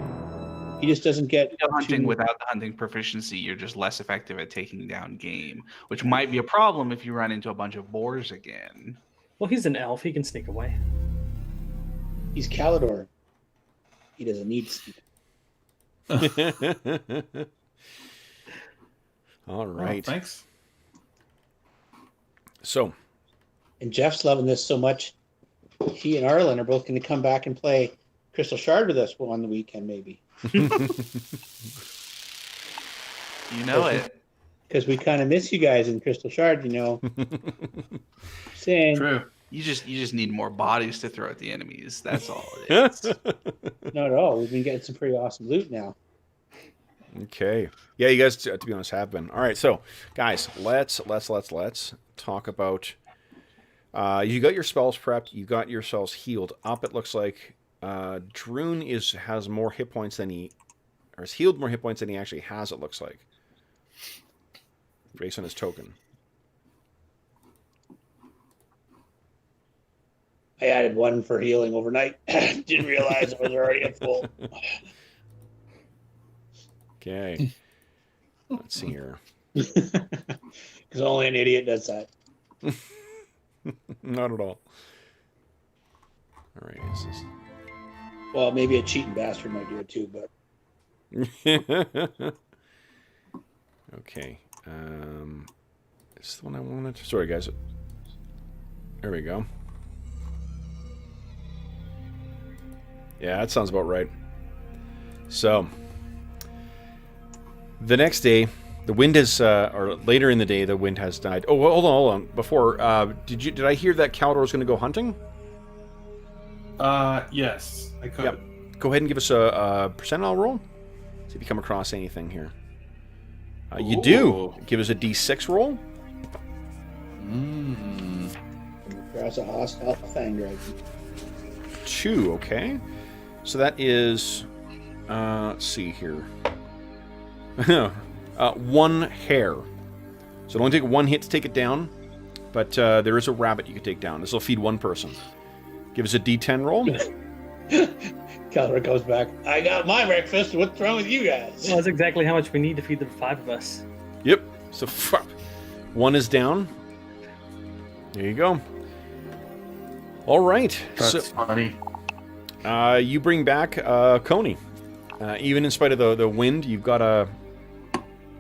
He just doesn't get Go hunting too- without the hunting proficiency, you're just less effective at taking down game, which might be a problem if you run into a bunch of boars again. Well, he's an elf. He can sneak away. He's Caldor. He doesn't need to speak. All Oh, right. thanks. So, And Jeff's loving this so much. He and Arlen are both going to come back and play Crystal Shard with us on the weekend, maybe. You know it. Because we kind of miss you guys in Crystal Shard, you know. Saying. True. You just need more bodies to throw at the enemies. That's all it is. Not at all. We've been getting some pretty awesome loot now. Okay. Yeah, you guys, to be honest, have been. All right, so, guys, let's talk about... you got your spells prepped. You got yourselves healed up, it looks like. Druin has more hit points than he... Or has healed more hit points than he actually has, it looks like. Based on his token. I added one for healing overnight. Didn't realize I was already at full. Okay. Let's see here. Because only an idiot does that. Not at all. All right. Is this... Well, maybe a cheating bastard might do it too, but... Okay. Is this the one I wanted? Sorry, guys. There we go. Yeah, that sounds about right. So, the next day, the wind is, or later in the day, the wind has died. Oh, hold on. Before, did I hear that Caldor was going to go hunting? Yes, I could. Yep. Go ahead and give us a percentile roll. See if you come across anything here. You do. Give us a D6 roll. Across a hostile fang dragon. 2, okay. So that is, let's see here. 1 hair. So it'll only take 1 hit to take it down, but there is a rabbit you can take down. This will feed 1 person. Give us a D10 roll. Caldor goes back. I got my breakfast. What's wrong with you guys? Well, that's exactly how much we need to feed the 5 of us. Yep. So 1 is down. There you go. All right. That's funny. You bring back Coney. Even in spite of the wind, you've got a...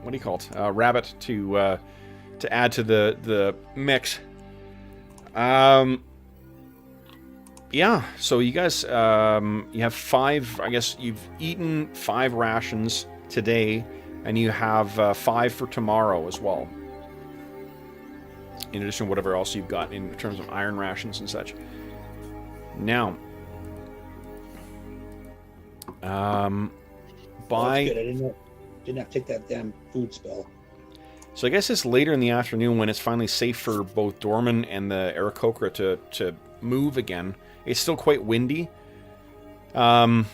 What do you call it? A rabbit to add to the mix. Yeah, so you guys, you have 5, I guess you've eaten 5 rations today, and you have 5 for tomorrow as well. In addition to whatever else you've got in terms of iron rations and such. Now, That's good. I didn't have to take that damn food spell. So I guess it's later in the afternoon when it's finally safe for both Dorman and the Aarakocra to move again. It's still quite windy. But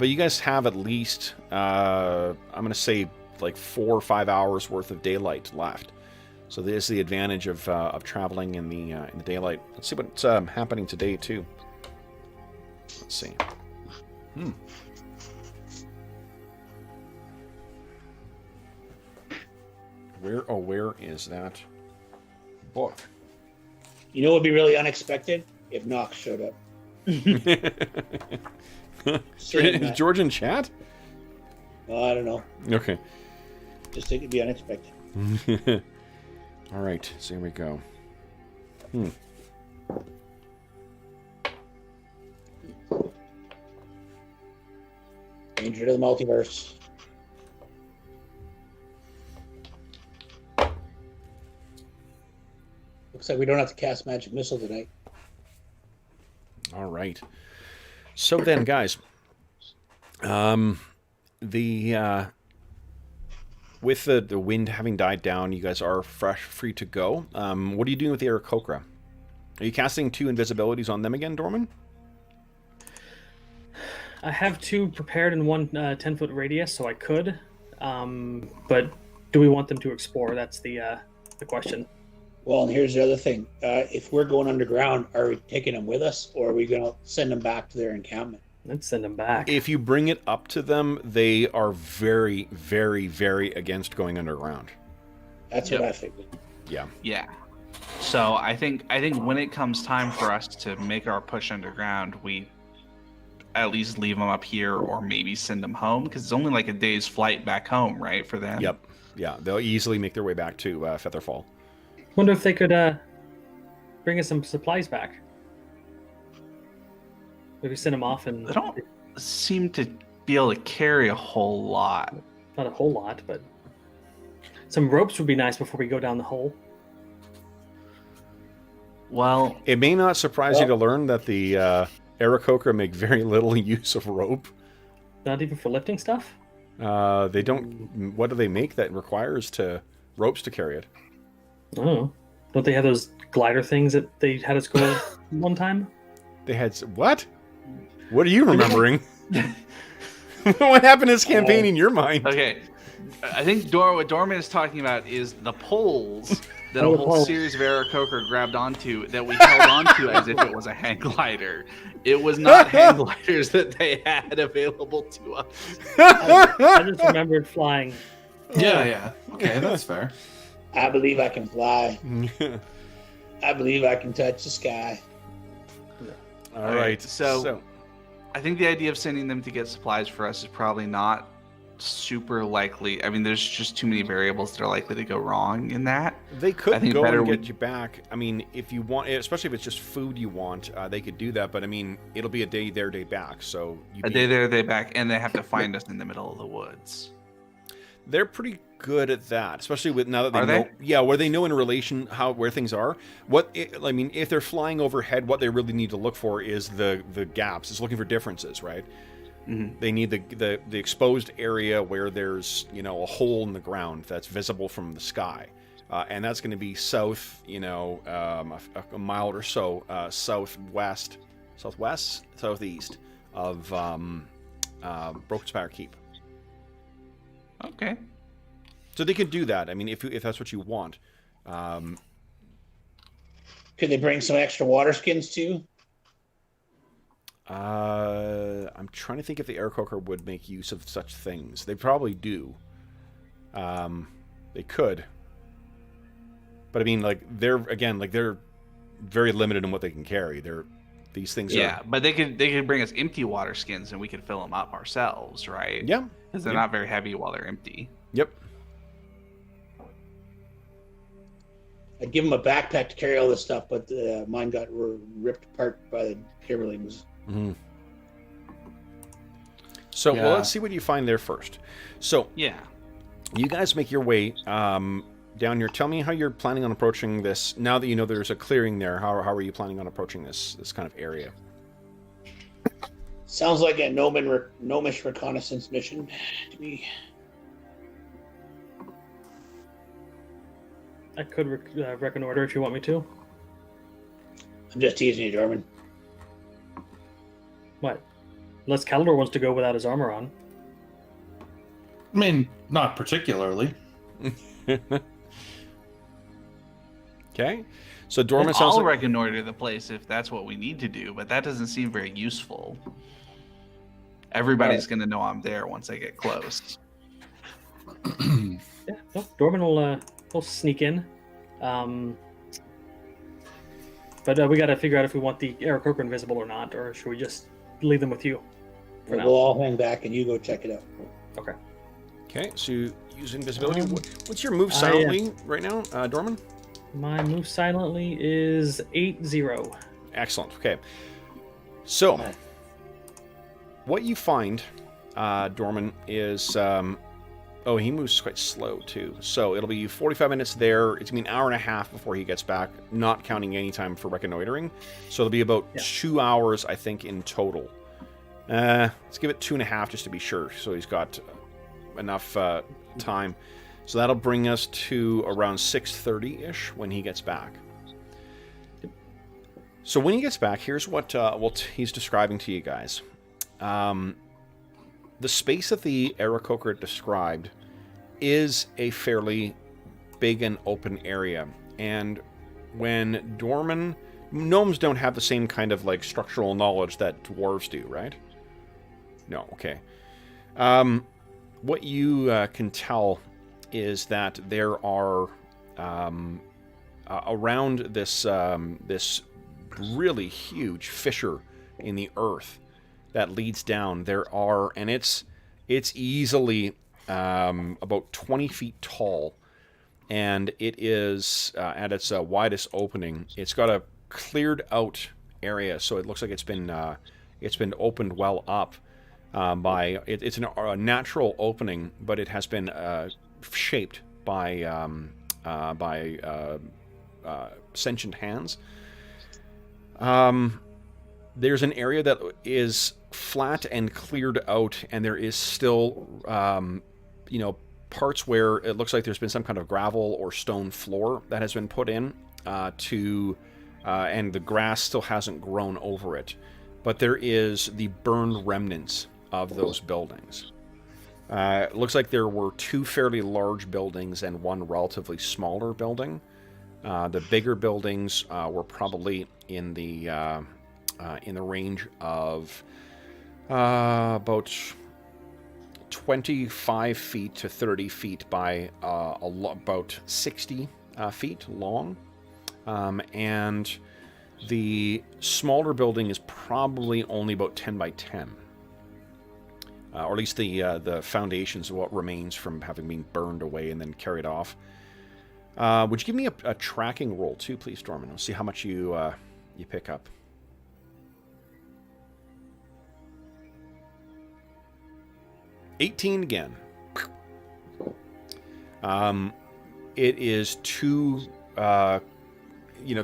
you guys have at least, I'm going to say, like 4 or 5 hours worth of daylight left. So this is the advantage of traveling in the daylight. Let's see what's happening today, too. Let's see. Where is that book? You know what would be really unexpected? If Knox showed up. Is George in chat? Well, I don't know. Okay. Just think it'd be unexpected. All right, so here we go. Danger to the multiverse. Looks like we don't have to cast Magic Missile tonight. All right. So then, guys, with the wind having died down, you guys are free to go. What are you doing with the Aarakocra? Are you casting 2 invisibilities on them again, Dorman? I have 2 prepared in 1 10-foot radius, so I could. But do we want them to explore? That's the question. Well, and here's the other thing. If we're going underground, are we taking them with us, or are we going to send them back to their encampment? Let's send them back. If you bring it up to them, they are very, very, very against going underground. That's what I figured. Yeah. Yeah. So I think when it comes time for us to make our push underground, we at least leave them up here, or maybe send them home, because it's only like a day's flight back home, right, for them? Yep. Yeah, they'll easily make their way back to Featherfall. Wonder if they could bring us some supplies back. Maybe send them off and... They don't seem to be able to carry a whole lot. Not a whole lot, but some ropes would be nice before we go down the hole. Well, it may not surprise you to learn that the Aarakocra make very little use of rope. Not even for lifting stuff? They don't. What do they make that requires ropes to carry it? Oh, don't they have those glider things that they had us go one time? They had what? What are you remembering? What happened in this campaign in your mind? Okay, I think what Dorman is talking about is the poles that a whole series of Aarakocra grabbed onto that we held onto as if it was a hang glider. It was not hang gliders that they had available to us. I just remembered flying. Yeah. Okay, that's fair. I believe I can fly. I believe I can touch the sky. All right. So I think the idea of sending them to get supplies for us is probably not super likely. I mean, there's just too many variables that are likely to go wrong in that. They could go and get you back. I mean, if you want, especially if it's just food you want, they could do that. But I mean, it'll be a day there, day back. So day there, day back, and they have to find us in the middle of the woods. They're pretty good at that, especially with now that they know. They? Yeah, where they know in relation where things are. I mean, if they're flying overhead, what they really need to look for is the gaps. It's looking for differences, right? Mm-hmm. They need the exposed area where there's a hole in the ground that's visible from the sky, and that's going to be south, a mile or so southeast of Broken Spire Keep. Okay. So they can do that. I mean, if that's what you want. Could they bring some extra water skins too? I'm trying to think if the Aarakocra would make use of such things. They probably do. They could. But I mean, they're very limited in what they can carry. These things are... but they could bring us empty water skins and we could fill them up ourselves, right? Yeah. Because they're not very heavy while they're empty. Yep. I'd give them a backpack to carry all this stuff, but mine got ripped apart by the Timberlings. Mm-hmm. So, well, let's see what you find there first. So, you guys make your way down here. Tell me how you're planning on approaching this. Now that you know there's a clearing there, how are you planning on approaching this kind of area? Sounds like a gnomish reconnaissance mission to me. I could reconnoiter if you want me to. I'm just teasing you, Dorman. What? Unless Calidor wants to go without his armor on. I mean, not particularly. Okay. So Dorman sounds I'll reconnoiter the place if that's what we need to do, but that doesn't seem very useful. Everybody's going to know I'm there once I get close. Dorman will sneak in. But we got to figure out if we want the Aarakocra invisible or not, or should we just leave them with you? We'll all hang back and you go check it out. Okay. Okay, so you use invisibility. What's your move silently right now, Dorman? My move silently is 8-0. Excellent. Okay. So, what you find, Dorman, is... he moves quite slow, too. So, it'll be 45 minutes there. It's going to be an hour and a half before he gets back, not counting any time for reconnoitering. So, it'll be about 2 hours, I think, in total. Let's give it 2.5 just to be sure. So, he's got enough time. So that'll bring us to around 6:30-ish when he gets back. So when he gets back, here's what he's describing to you guys. The space that the Aarakocra described is a fairly big and open area. And when gnomes don't have the same kind of structural knowledge that dwarves do, right? No, okay. What you can tell is that there are around this this really huge fissure in the earth that leads down. There are, and it's easily about 20 feet tall, and it is at its widest opening. It's got a cleared out area, so it looks like it's been opened well up. It's a natural opening, but it has been shaped by sentient hands. There's an area that is flat and cleared out, and there is still, parts where it looks like there's been some kind of gravel or stone floor that has been put in and the grass still hasn't grown over it. But there is the burned remnants of those buildings. It looks like there were 2 fairly large buildings and 1 relatively smaller building. The bigger buildings were probably in the range of about 25 feet to 30 feet by about 60 feet long. And the smaller building is probably only about 10 by 10. Or at least the foundations of what remains from having been burned away and then carried off. Would you give me a tracking roll too, please, Dorman? I'll see how much you pick up. $18 again. It is too, the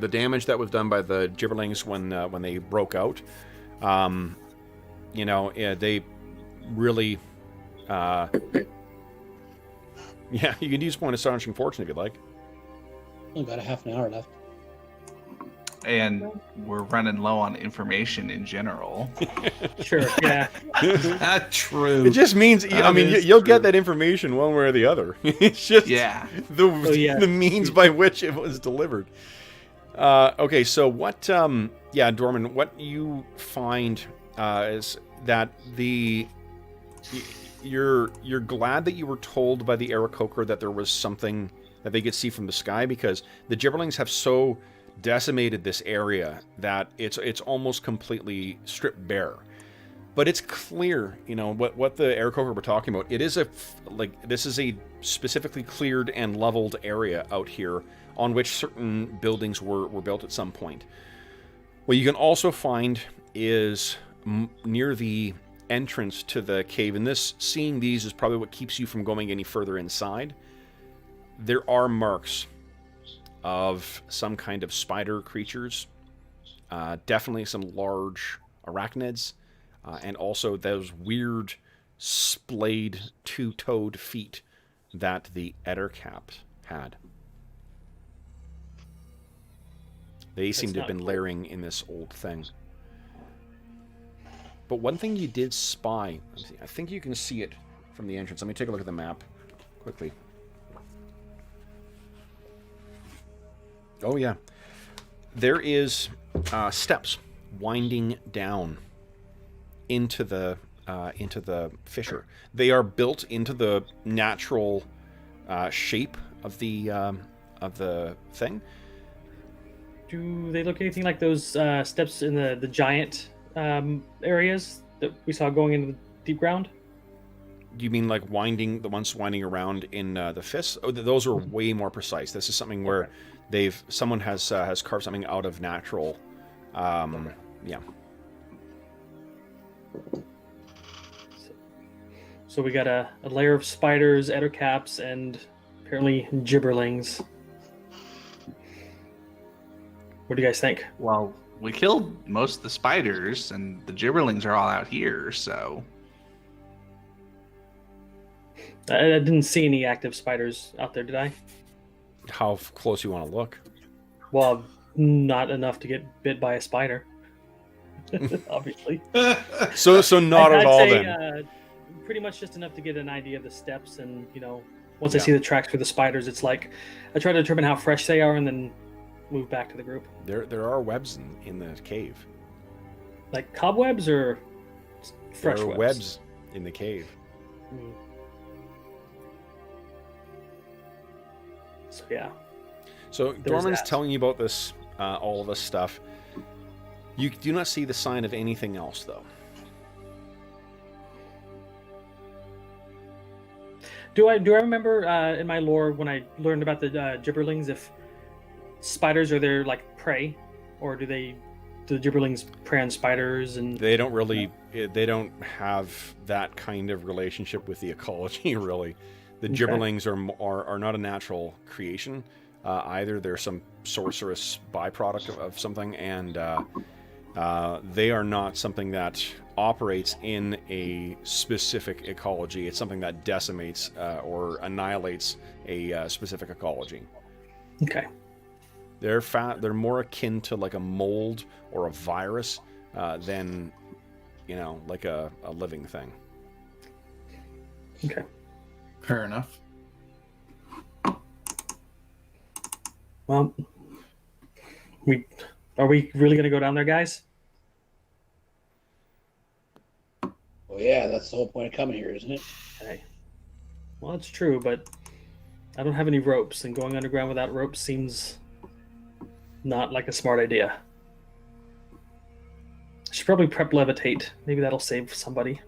damage that was done by the gibberlings when they broke out. They really, yeah, you can use point of astonishing fortune if you'd like. Only got a half an hour left. And we're running low on information in general. Sure, yeah. That's true. It just means, you'll get that information one way or the other. It's just the means by which it was delivered. Okay, so what, Dorman, what you find is that you're glad that you were told by the Aarakocra that there was something that they could see from the sky, because the gibberlings have so decimated this area that it's almost completely stripped bare. But it's clear, what the Aarakocra were talking about. It is this is a specifically cleared and leveled area out here on which certain buildings were built at some point. What you can also find is near the entrance to the cave, and seeing these is probably what keeps you from going any further inside. There are marks of some kind of spider creatures, definitely some large arachnids, and also those weird splayed 2-toed feet that the Ettercap had. They seem to have been layering in this old thing. But one thing you did spy, I think you can see it from the entrance. Let me take a look at the map quickly. Oh yeah, there is steps winding down into the fissure. They are built into the natural shape of the thing. Do they look anything like those steps in the giant areas that we saw going into the deep ground? Do you mean like the ones winding around in the fists? Oh, those are way more precise. This is something where someone has carved something out of natural. Yeah. So we got a layer of spiders, ettercaps, and apparently gibberlings. What do you guys think? Well, we killed most of the spiders, and the gibberlings are all out here, so... I didn't see any active spiders out there, did I? How close you want to look? Well, not enough to get bit by a spider. Obviously. So not at all, say, then. Pretty much just enough to get an idea of the steps, and once I see the tracks for the spiders, it's like I try to determine how fresh they are, and then move back to the group. There are webs in the cave. Like cobwebs or fresh there are webs in the cave. Mm. So yeah. So Dorman's telling you about this, all of this stuff. You do not see the sign of anything else, though. Do I remember in my lore when I learned about the gibberlings, if spiders are their like prey, or do the gibberlings prey on spiders? And they don't really they don't have that kind of relationship with the ecology, really. The Okay. gibberlings are not a natural creation either. They're some sorcerous byproduct of something, and they are not something that operates in a specific ecology. It's something that decimates or annihilates a specific ecology. Okay. They're more akin to like a mold or a virus than, like a living thing. Okay. Fair enough. Well, are we really gonna go down there, guys? Well, yeah, that's the whole point of coming here, isn't it? Okay. Well, it's true, but I don't have any ropes, and going underground without ropes seems not like a smart idea. I should probably prep levitate. Maybe that'll save somebody.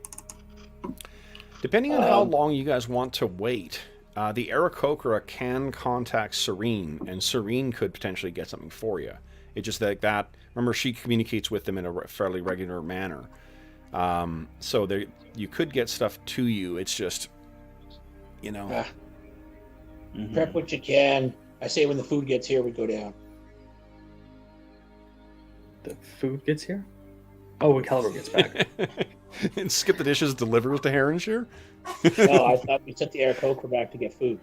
Depending on how long you guys want to wait, the Aarakocra can contact Serene, and Serene could potentially get something for you. It's just like that. Remember, she communicates with them in a fairly regular manner. So you could get stuff to you. It's just, Prep what you can. I say when the food gets here, we go down. The food gets here? Oh, when Calibur gets back. And skip the dishes, deliver with the Heron Shear? No, I thought we sent the Aarakocra back to get food.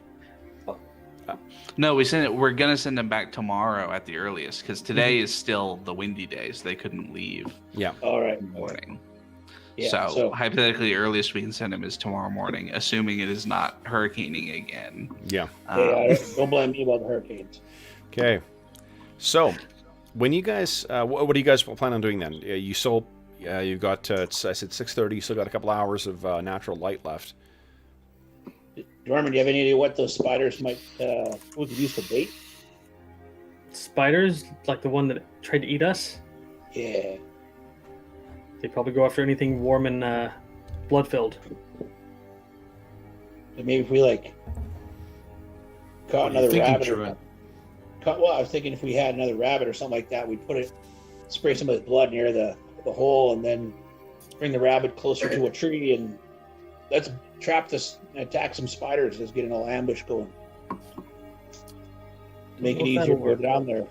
No, we're gonna send them back tomorrow at the earliest, because today is still the windy day, so they couldn't leave Yeah. All right. in the morning. Yeah, So hypothetically, the earliest we can send them is tomorrow morning, assuming it is not hurricaning again. Yeah. Don't blame me about the hurricanes. Okay. So, when you guys, what do you guys plan on doing then? You've got, I said 6:30, you still got a couple hours of natural light left. Norman, do you have any idea what those spiders we could use for bait? Spiders, like the one that tried to eat us, Yeah. they probably go after anything warm and blood-filled. Maybe if we caught another rabbit. Well, I was thinking if we had another rabbit or something like that, we'd spray some of his blood near the hole, and then bring the rabbit closer to a tree, and let's trap this and attack some spiders. Let's get an little ambush going. Make it easier to go down there.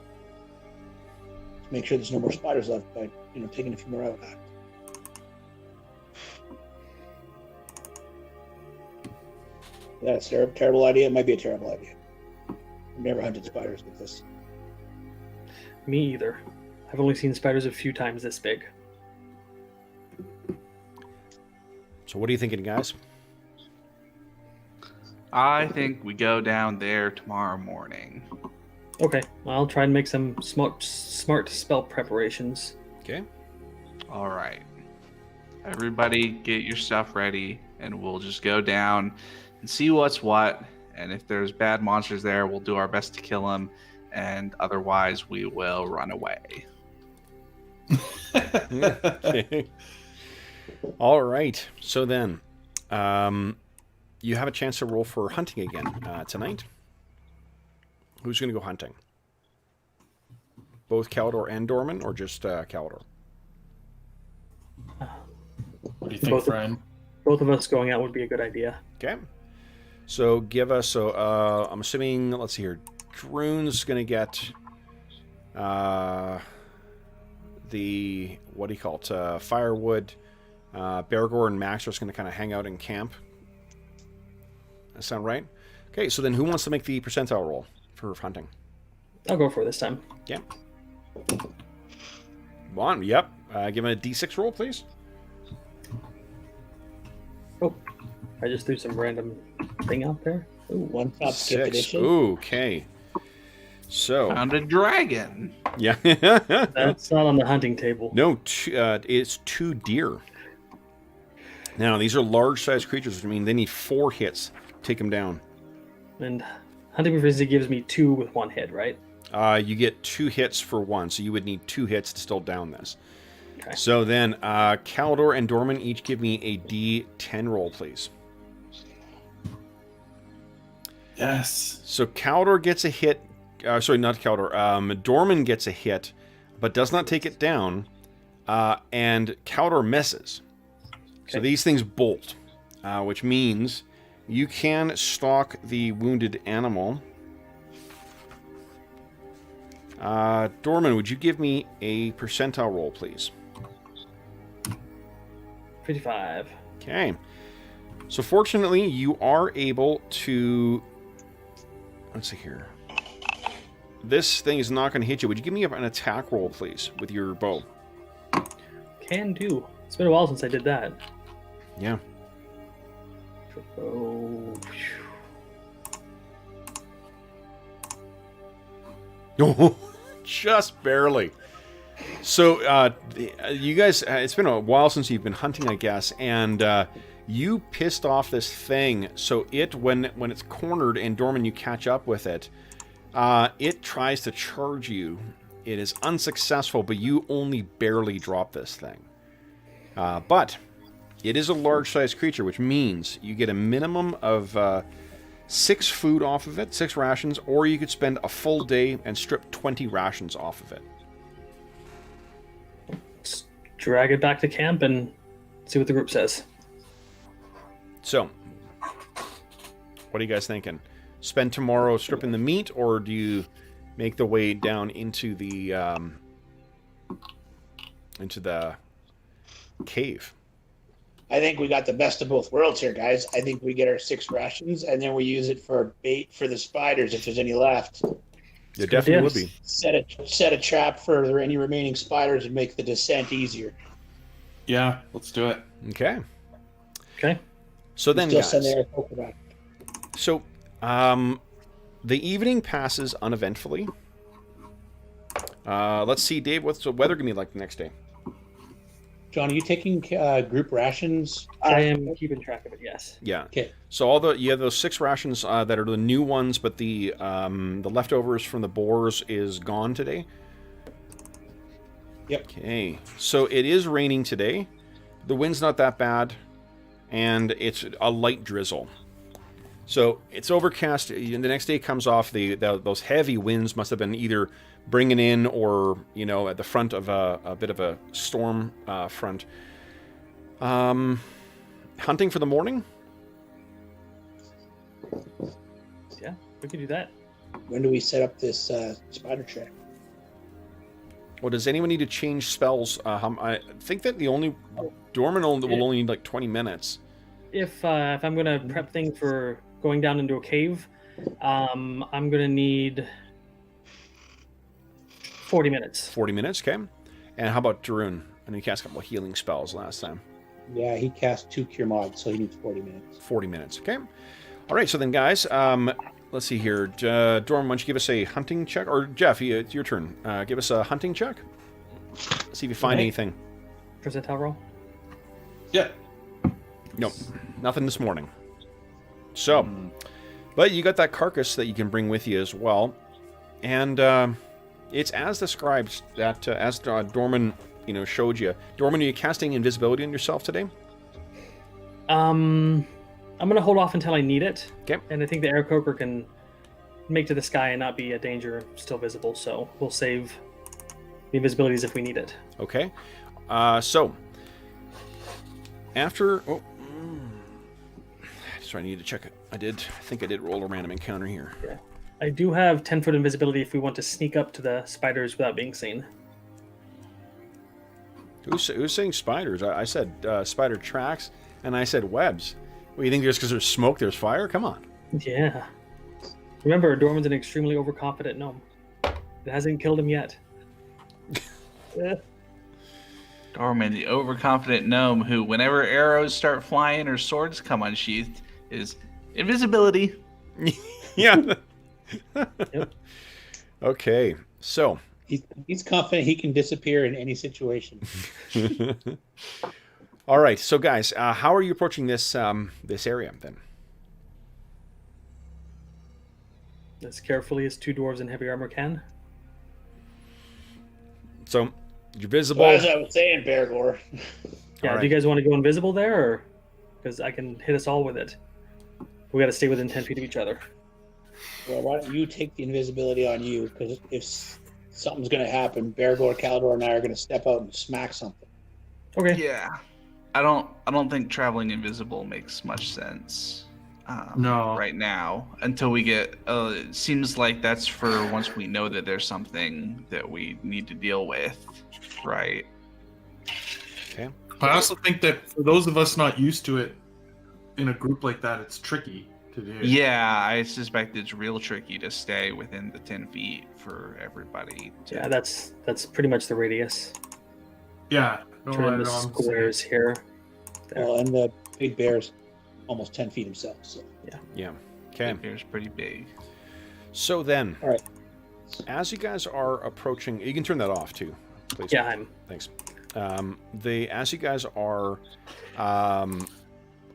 Make sure there's no more spiders left by taking a few more out. That's a terrible idea. It might be a terrible idea. I've never hunted spiders like this. Me either. I've only seen spiders a few times this big. So what are you thinking, guys? I think we go down there tomorrow morning. Okay, I'll try and make some smart spell preparations. Okay. All right. Everybody get your stuff ready, and we'll just go down and see what's what. And if there's bad monsters there, we'll do our best to kill them. And otherwise, we will run away. Okay. All right. So then, you have a chance to roll for hunting again tonight. Who's going to go hunting? Both Calidor and Dorman, or just Calidor? What do you think, Brian? Both of us going out would be a good idea. Okay. So give us. I'm assuming. Let's see here. Druin's going to get the what do you call it? Firewood. Bergour and Max are just going to kind of hang out in camp. That sound right? Okay. So then, who wants to make the percentile roll for hunting? I'll go for it this time. Yeah. One. Yep. Give him a D6 roll, please. Oh, I just threw some random thing out there. Ooh. One top skip 6. edition. Okay. So. Found a dragon. Yeah. That's not on the hunting table. No, it's 2 deer. Now, these are large-sized creatures, which mean they need 4 hits to take them down. And hunting proficiency gives me 2 with 1 hit, right? You get 2 hits for 1, so you would need 2 hits to still down this. Okay. So then, Calidor and Dorman each give me a D10 roll, please. Yes. So Calidor gets a hit. Sorry, not Calidor. Dorman gets a hit, but does not take it down. And Calidor misses. So these things bolt, which means you can stalk the wounded animal. Dorman, would you give me a percentile roll, please? 55. Okay. So fortunately, you are able to... Let's see here. This thing is not going to hit you. Would you give me an attack roll, please, with your bow? Can do. It's been a while since I did that. Yeah. Oh. Oh, just barely. So, you guys, it's been a while since you've been hunting, I guess, and you pissed off this thing. So it, when it's cornered and Dorman, you catch up with it, it tries to charge you. It is unsuccessful, but you only barely drop this thing. But it is a large-sized creature, which means you get a minimum of 6 food off of it, 6 rations, or you could spend a full day and strip 20 rations off of it. Let's drag it back to camp and see what the group says. So, what are you guys thinking? Spend tomorrow stripping the meat, or do you make the way down into the cave? I think we got the best of both worlds here, guys. I think we get our 6 rations, and then we use it for bait for the spiders if there's any left. There definitely would be. Set a trap for any remaining spiders and make the descent easier. Yeah, let's do it. Okay. Okay. So then, Still guys. send their poker back. So, the evening passes uneventfully. Let's see, Dave, what's the weather going to be like the next day? John, are you taking group rations? I am keeping track of it, yes. Yeah. Okay. So you have those 6 rations that are the new ones, but the leftovers from the boars is gone today. Yep. Okay. So it is raining today. The wind's not that bad, and it's a light drizzle. So it's overcast. The next day comes off. Those heavy winds must have been either bringing in or, at the front of a bit of a storm front. Hunting for the morning? Yeah, we can do that. When do we set up this spider trap? Well, does anyone need to change spells? I think that Dorman will only need like 20 minutes. If I'm going to prep things for going down into a cave, I'm going to need 40 minutes. 40 minutes, okay. And how about Druin? I know he cast a couple of healing spells last time. Yeah, he cast 2 cure mods, so he needs 40 minutes. 40 minutes, okay. All right, so then, guys, let's see here. Dorman, why don't you give us a hunting check? Or, Jeff, it's your turn. Give us a hunting check. See if you find anything. Percentile roll? Yeah. Nope, nothing this morning. So, but you got that carcass that you can bring with you as well. And it's as described that, as Dorman, showed you. Dorman, are you casting invisibility on yourself today? I'm going to hold off until I need it. Okay. And I think the air croaker can make to the sky and not be a danger, still visible. So we'll save the invisibilities if we need it. Okay. So, after... So I need to check it. I think I did roll a random encounter here. Yeah. I do have 10-foot invisibility if we want to sneak up to the spiders without being seen. Who's saying spiders? I said spider tracks, and I said webs. What, you think just because there's smoke, there's fire? Come on. Yeah. Remember, Dorman's an extremely overconfident gnome. It hasn't killed him yet. Dorman, the overconfident gnome who, whenever arrows start flying or swords come unsheathed, is invisibility. Yeah. Yep. Okay, so. He's confident he can disappear in any situation. All right, so guys, how are you approaching this area then? As carefully as 2 dwarves in heavy armor can. So, you're visible. Well, as I was saying, Bergour. Yeah, do you guys want to go invisible there, or because I can hit us all with it? We got to stay within 10 feet of each other. Well, why don't you take the invisibility on you? Because if something's going to happen, Bergour, Calidor, and I are going to step out and smack something. Okay. Yeah. I don't think traveling invisible makes much sense. No. Right now, until we get. It seems like that's for once we know that there's something that we need to deal with, right? Okay. I also think that for those of us not used to it, in a group like that, it's tricky to do. Yeah, I suspect it's real tricky to stay within the 10 feet for everybody. Yeah, that's pretty much the radius. Yeah. No, Turn into squares here. There. Well, and the big bear's almost 10 feet himself. So Yeah. Okay. Big Bear's pretty big. So then, all right. as you guys are approaching, you can turn that off too, please. Yeah, Thanks. As you guys are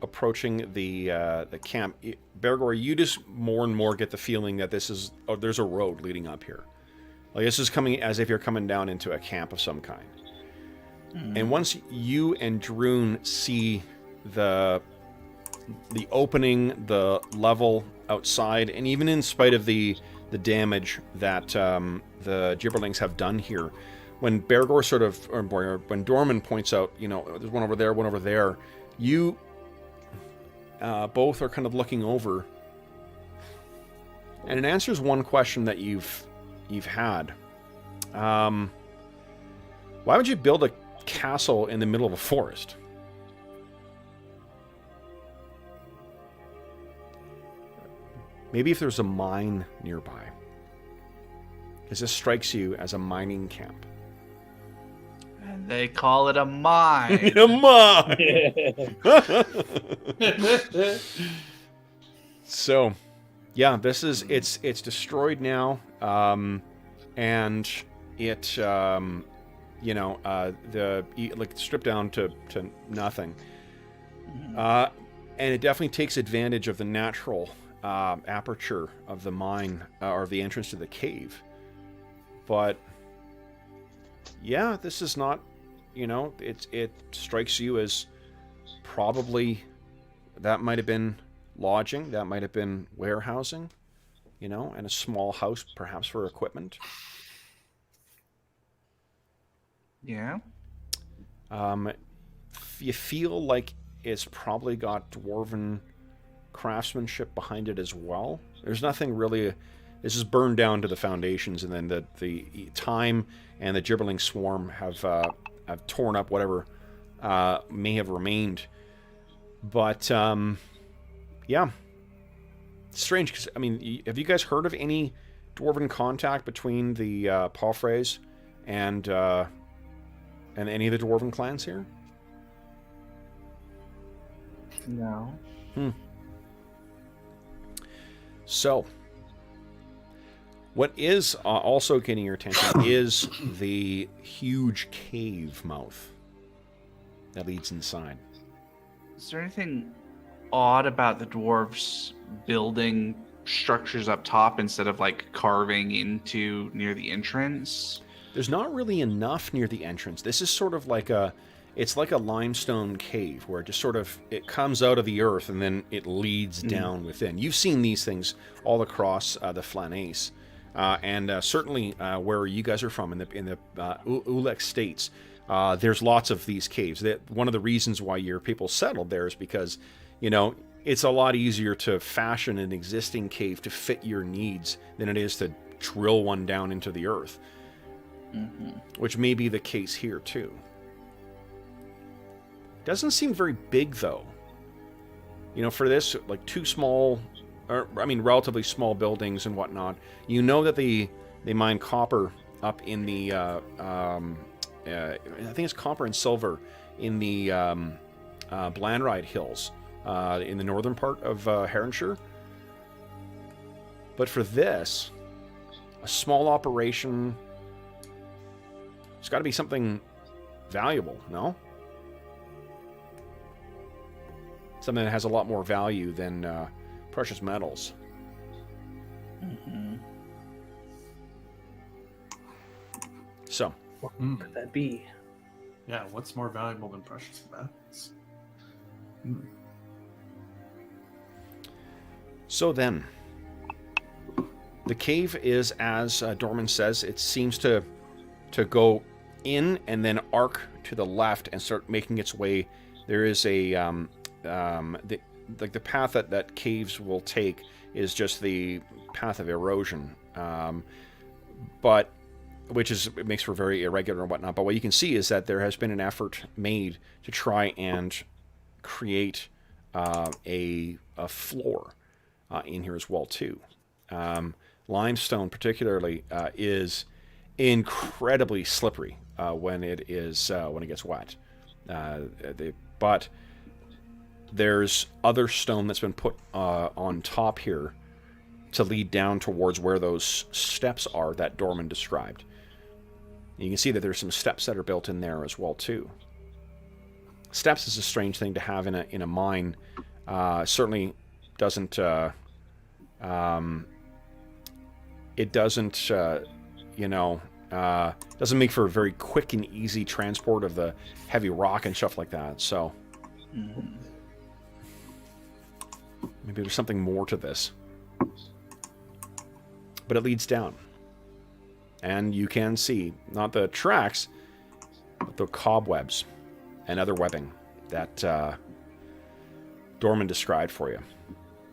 approaching the camp, Bergour, you just more and more get the feeling that there's a road leading up here. Like this is coming as if you're coming down into a camp of some kind. And once you and Druin see the opening, the level outside, and even in spite of the damage that the Gibberlings have done here, when Bergour when Dorman points out, there's one over there, you both are kind of looking over, and it answers one question that you've had. Why would you build a castle in the middle of a forest? Maybe if there's a mine nearby, because this strikes you as a mining camp. And they call it a mine. A mine. So, yeah, this is it's destroyed now, and it stripped down to nothing, and it definitely takes advantage of the natural aperture of the mine or the entrance to the cave. But yeah, this is not, it strikes you as probably that might have been lodging, that might have been warehousing, and a small house perhaps for equipment. Yeah. You feel like it's probably got dwarven craftsmanship behind it as well. There's nothing really. This is burned down to the foundations, and then the time and the Gibberling swarm have torn up whatever may have remained. But yeah, it's strange because have you guys heard of any dwarven contact between the Palfreys and any of the dwarven clans here? No. So, what is also getting your attention is the huge cave mouth that leads inside. Is there anything odd about the dwarves building structures up top instead of carving into near the entrance? There's not really enough near the entrance. This is sort of it's like a limestone cave where it comes out of the earth and then it leads down within. You've seen these things all across the Flanace, and certainly where you guys are from in the Ulex states. There's lots of these caves. One of the reasons why your people settled there is because, it's a lot easier to fashion an existing cave to fit your needs than it is to drill one down into the earth. Which may be the case here too. Doesn't seem very big though. For this, two small, relatively small buildings and whatnot. That they mine copper up in the, I think it's copper and silver in the Blandride Hills, in the northern part of Heronshire. But for this, a small operation, it's got to be something valuable, no? Something that has a lot more value than precious metals. So, what could that be? Yeah, what's more valuable than precious metals? So then, the cave is, as Dorman says, it seems to go in and then arc to the left and start making its way There is a the path that caves will take is just the path of erosion, but it makes for very irregular and whatnot. But what you can see is that there has been an effort made to try and create a floor in here as well too. Limestone particularly is incredibly slippery when it gets wet. But there's other stone that's been put on top here to lead down towards where those steps are that Dorman described. And you can see that there's some steps that are built in there as well too. Steps is a strange thing to have in a mine. Certainly doesn't it doesn't doesn't make for a very quick and easy transport of the heavy rock and stuff like that. So maybe there's something more to this. But it leads down. And you can see, not the tracks, but the cobwebs and other webbing that Dorman described for you.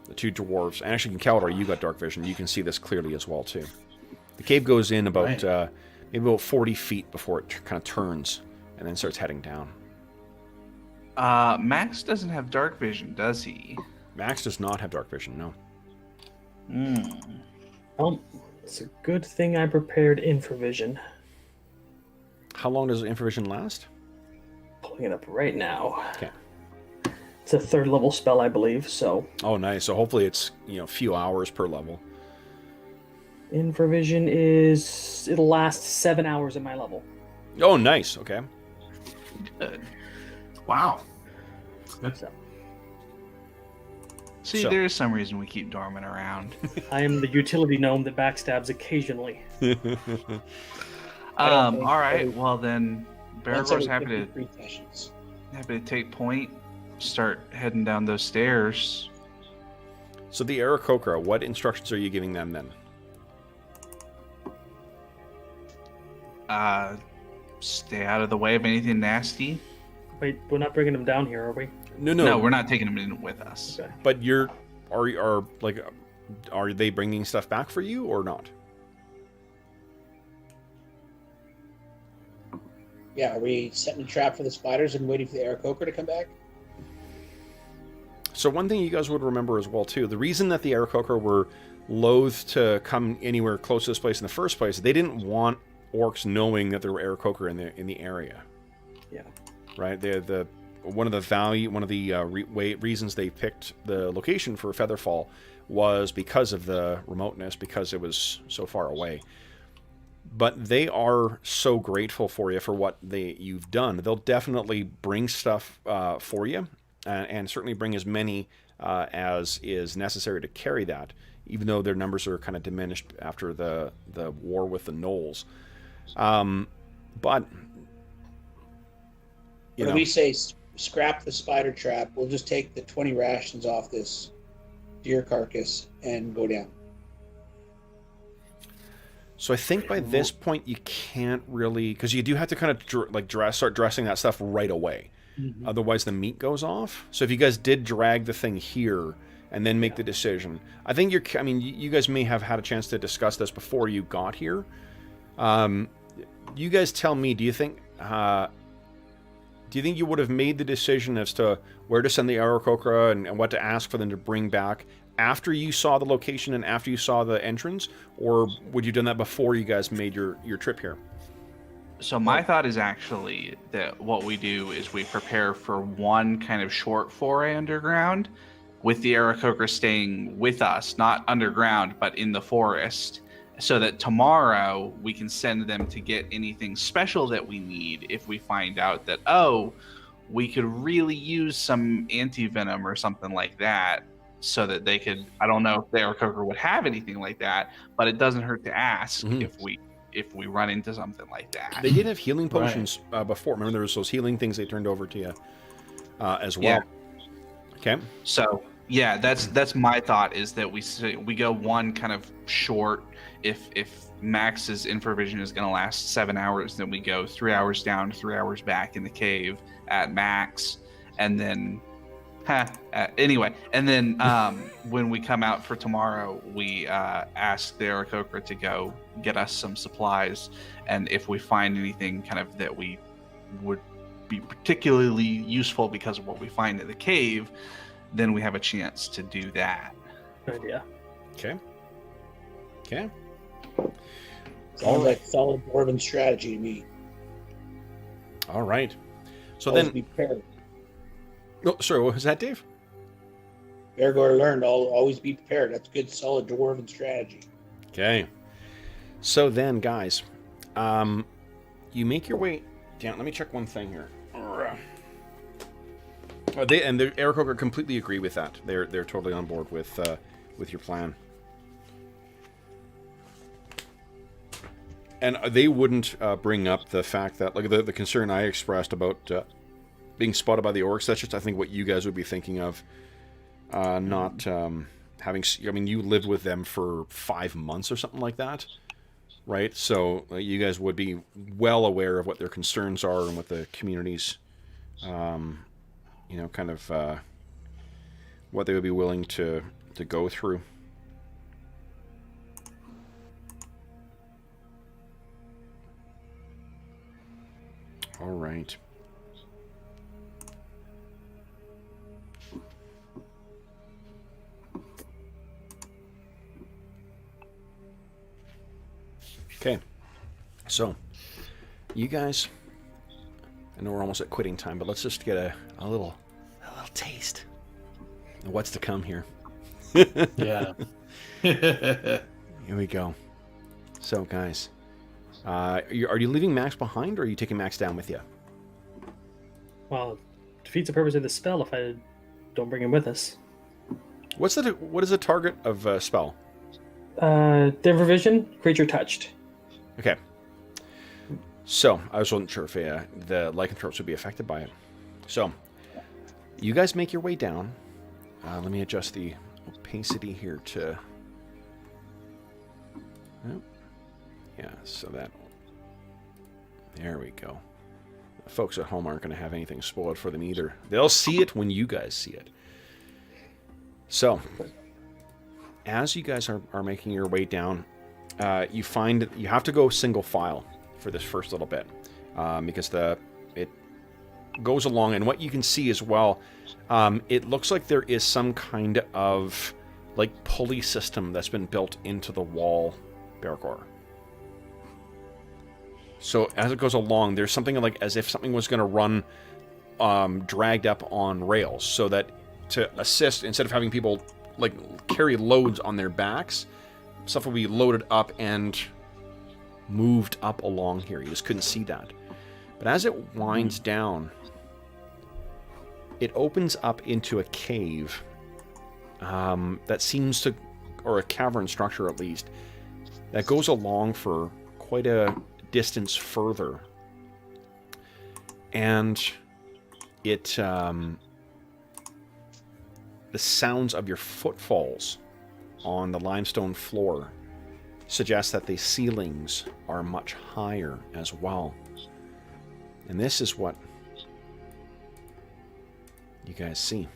The two dwarves, and actually, Calidor, you got dark vision. You can see this clearly as well, too. The cave goes in about maybe about 40 feet before it kind of turns and then starts heading down. Max doesn't have dark vision, does he? Max does not have dark vision, no. It's a good thing I prepared infravision. How long does infravision last? Pulling it up right now. Okay. It's a 3rd level spell, I believe, so... Oh, nice. So hopefully it's, a few hours per level. Infravision it'll last 7 hours at my level. Oh, nice. Okay. Good. Wow. Good. See, there is some reason we keep Dorman around. I am the utility gnome that backstabs occasionally. All right. Well, then, Bergour's happy to take point. Start heading down those stairs. So the Aarakocra, what instructions are you giving them then? Stay out of the way of anything nasty. Wait, we're not bringing them down here, are we? No, we're not taking them in with us. Okay. But are they bringing stuff back for you or not? Yeah, are we setting a trap for the spiders and waiting for the Aarakocra to come back? So one thing you guys would remember as well too, the reason that the Aarakocra were loath to come anywhere close to this place in the first place, they didn't want orcs knowing that there were Aarakocra in the area. Yeah. Right. One of the reasons they picked the location for Featherfall was because of the remoteness, because it was so far away. But they are so grateful for you for what you've done. They'll definitely bring stuff for you, and certainly bring as many as is necessary to carry that, even though their numbers are kind of diminished after the war with the gnolls. But when we say scrap the spider trap, we'll just take the 20 rations off this deer carcass and go down. So I think by this point you can't really, because you do have to kind of start dressing that stuff right away. Mm-hmm. Otherwise the meat goes off. So if you guys did drag the thing here and then make the decision, I think you guys may have had a chance to discuss this before you got here. You guys tell me, do you think you would have made the decision as to where to send the Aarakocra and what to ask for them to bring back after you saw the location and after you saw the entrance, or would you have done that before you guys made your trip here? So my thought is actually that what we do is we prepare for one kind of short foray underground, with the Aarakocra staying with us, not underground, but in the forest, so that tomorrow we can send them to get anything special that we need if we find out that, we could really use some anti-venom or something like that, so that they could, I don't know if the Aarakocra would have anything like that, but it doesn't hurt to ask if we run into something like that. They did have healing potions before. Remember, there was those healing things they turned over to you as well. Yeah. Okay. So yeah, that's my thought, is that we go one kind of short. If Max's infravision is going to last 7 hours, then we go 3 hours down, 3 hours back in the cave at max, and then anyway, and then when we come out for tomorrow, we ask the Aarakocra to go get us some supplies, and if we find anything kind of that we would be particularly useful because of what we find in the cave, then we have a chance to do that. Good idea. Okay. Sounds like solid dwarven strategy to me. All right. So Always then, be prepared. oh, sorry, what was that, Dave? Bergour learned always be prepared. That's good, solid dwarven strategy. Okay. So then, guys, you make your way down. Let me check one thing here. The Aarakocra completely agree with that. They're totally on board with your plan. And they wouldn't bring up the fact that, like, the concern I expressed about being spotted by the orcs. That's just, I think, what you guys would be thinking of. Not having. I mean, you lived with them for 5 months or something like that, right? So you guys would be well aware of what their concerns are and what the community's, kind of what they would be willing to go through. All right. Okay. So, you guys, I know we're almost at quitting time, but let's just get a little taste of what's to come here. Yeah. Here we go. So, guys, are you leaving Max behind, or are you taking Max down with you? Well, it defeats the purpose of the spell if I don't bring him with us. What is the target of spell? Denver vision, creature touched. Okay. So, I wasn't sure if the lycanthropes would be affected by it. So, you guys make your way down. Let me adjust the opacity here to... Oh. Yeah, so that... There we go. The folks at home aren't going to have anything spoiled for them either. They'll see it when you guys see it. So, as you guys are making your way down, you find that you have to go single file for this first little bit, because it goes along, and what you can see as well, it looks like there is some kind of like pulley system that's been built into the wall, Bergour. So as it goes along, there's something like as if something was going to run dragged up on rails, so that to assist, instead of having people like carry loads on their backs, stuff will be loaded up and moved up along here. You just couldn't see that. But as it winds down, it opens up into a cave that seems to, or a cavern structure at least, that goes along for quite a distance further. And it, the sounds of your footfalls on the limestone floor suggest that the ceilings are much higher as well. And this is what you guys see.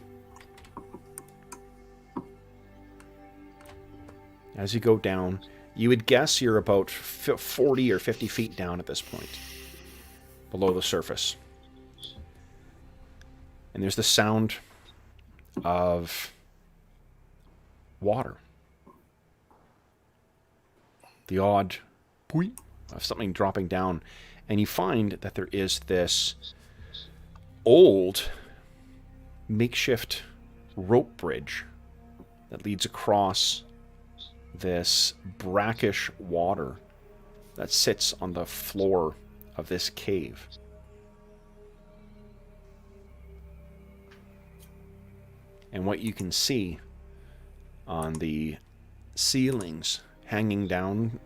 As you go down, you would guess you're about 40 or 50 feet down at this point, below the surface. And there's the sound of water. The odd pooey of something dropping down. And you find that there is this old makeshift rope bridge that leads across this brackish water that sits on the floor of this cave. And what you can see on the ceilings hanging down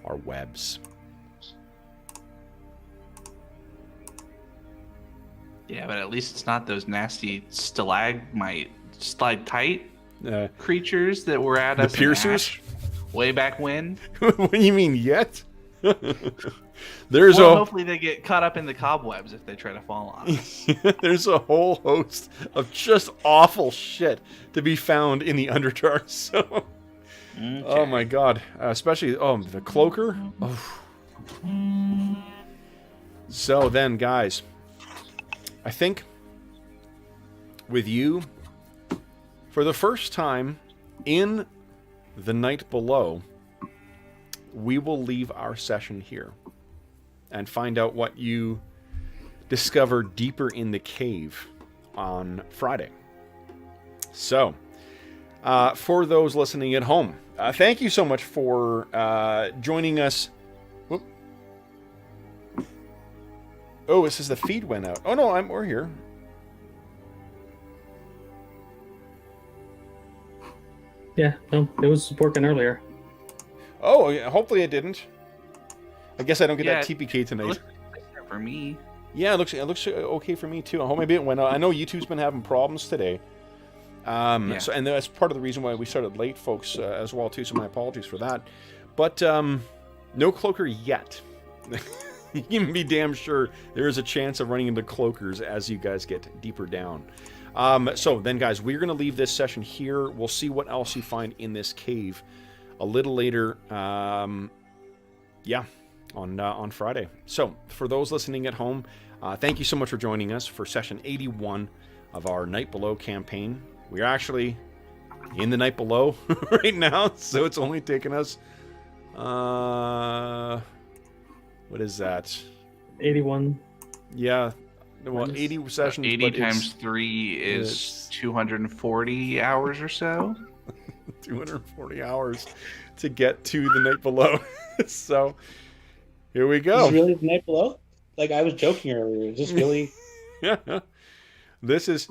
are webs. Yeah, but at least it's not those nasty stalagmite, stalactite creatures that were at us. The piercers? Way back when. What do you mean, yet? Hopefully they get caught up in the cobwebs if they try to fall on us. There's a whole host of just awful shit to be found in the Underdark. So, okay. Oh my god, especially the cloaker. Oh. So then, guys, I think with you, for the first time in the Night Below, we will leave our session here and find out what you discover deeper in the cave on Friday. So, for those listening at home, thank you so much for joining us. Whoop. Oh, it says the feed went out. Oh no, we're here. Yeah, no, it was working earlier. Oh, yeah, hopefully it didn't. I guess I don't get that TPK tonight. It looks for me. Yeah, it looks okay for me too. I hope maybe it went out. I know YouTube's been having problems today. So, and that's part of the reason why we started late, folks, as well too. So my apologies for that. But no cloaker yet. You can be damn sure there is a chance of running into cloakers as you guys get deeper down. So then, guys, we're going to leave this session here. We'll see what else you find in this cave a little later. On Friday. So for those listening at home, thank you so much for joining us for session 81 of our Night Below campaign. We're actually in the Night Below right now, so it's only taken us what is that? 81. Yeah. Well, 80 sessions. 80 times 3 is 240 hours or so. 240 hours to get to the Night Below. So here we go. Is this really the Night Below? Like, I was joking earlier. Is this really? Yeah. This is,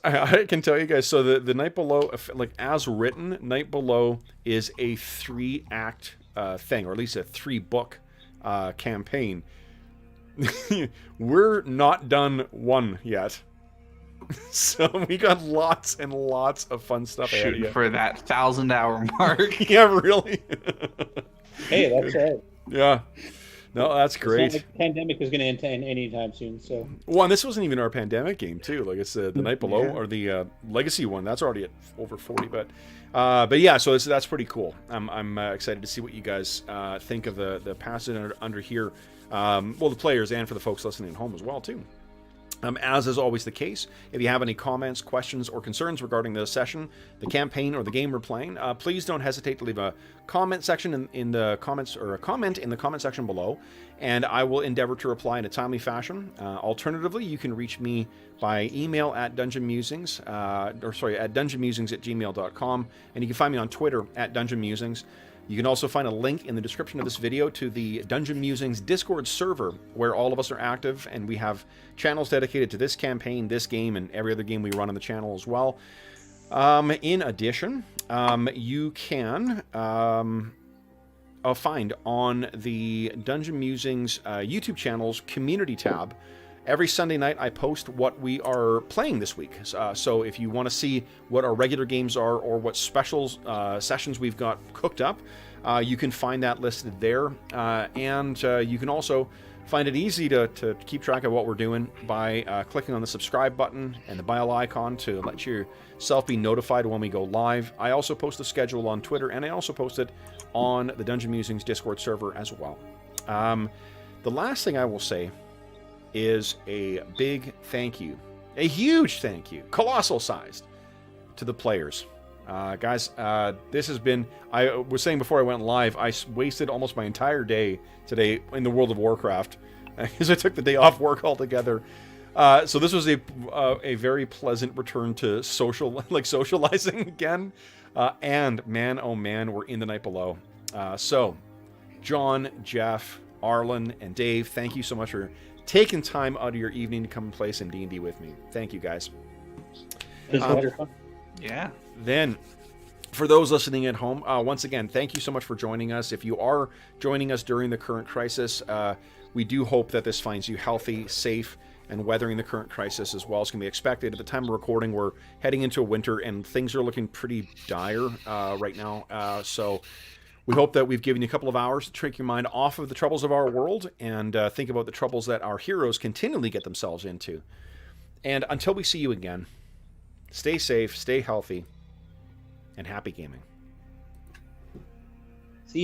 I can tell you guys, so the Night Below, like as written, Night Below is a 3-act thing, or at least a 3-book campaign. We're not done one yet. So we got lots and lots of fun stuff ahead of you. Shooting for that 1,000-hour mark. Yeah, really. Hey, that's right. Yeah. No, that's great. It's not like the pandemic is going to end anytime soon. So, well, and this wasn't even our pandemic game too. Like it's the Night Below or the Legacy one. That's already at over 40. But yeah, so that's pretty cool. I'm excited to see what you guys think of the passage under here. Well, the players and for the folks listening at home as well too. As is always the case, if you have any comments, questions, or concerns regarding the session, the campaign, or the game we're playing, please don't hesitate to leave a comment section in the comments, or a comment in the comment section below, and I will endeavor to reply in a timely fashion. Alternatively, you can reach me by email at dungeonmusings, at dungeonmusings@gmail.com, and you can find me on Twitter at dungeonmusings. You can also find a link in the description of this video to the Dungeon Musings Discord server, where all of us are active, and we have channels dedicated to this campaign, this game, and every other game we run on the channel as well. In addition, you can find on the Dungeon Musings YouTube channel's community tab. Every Sunday night, I post what we are playing this week. So if you want to see what our regular games are or what special sessions we've got cooked up, you can find that listed there. And you can also find it easy to keep track of what we're doing by clicking on the subscribe button and the bell icon to let yourself be notified when we go live. I also post the schedule on Twitter, and I also post it on the Dungeon Musings Discord server as well. The last thing I will say is a big thank you, a huge thank you, colossal sized, to the players. Guys, this has been, I was saying before I went live, I wasted almost my entire day today in the World of Warcraft because I took the day off work altogether. So this was a very pleasant return to socializing again. And man, oh man, we're in the Night Below. So John, Jeff, Arlen, and Dave, thank you so much for taking time out of your evening to come and play some D&D with me. Thank you, guys. Yeah. Then, for those listening at home, once again, thank you so much for joining us. If you are joining us during the current crisis, we do hope that this finds you healthy, safe, and weathering the current crisis as well as can be expected. At the time of recording, we're heading into a winter, and things are looking pretty dire right now. So We hope that we've given you a couple of hours to take your mind off of the troubles of our world and think about the troubles that our heroes continually get themselves into. And until we see you again, stay safe, stay healthy, and happy gaming.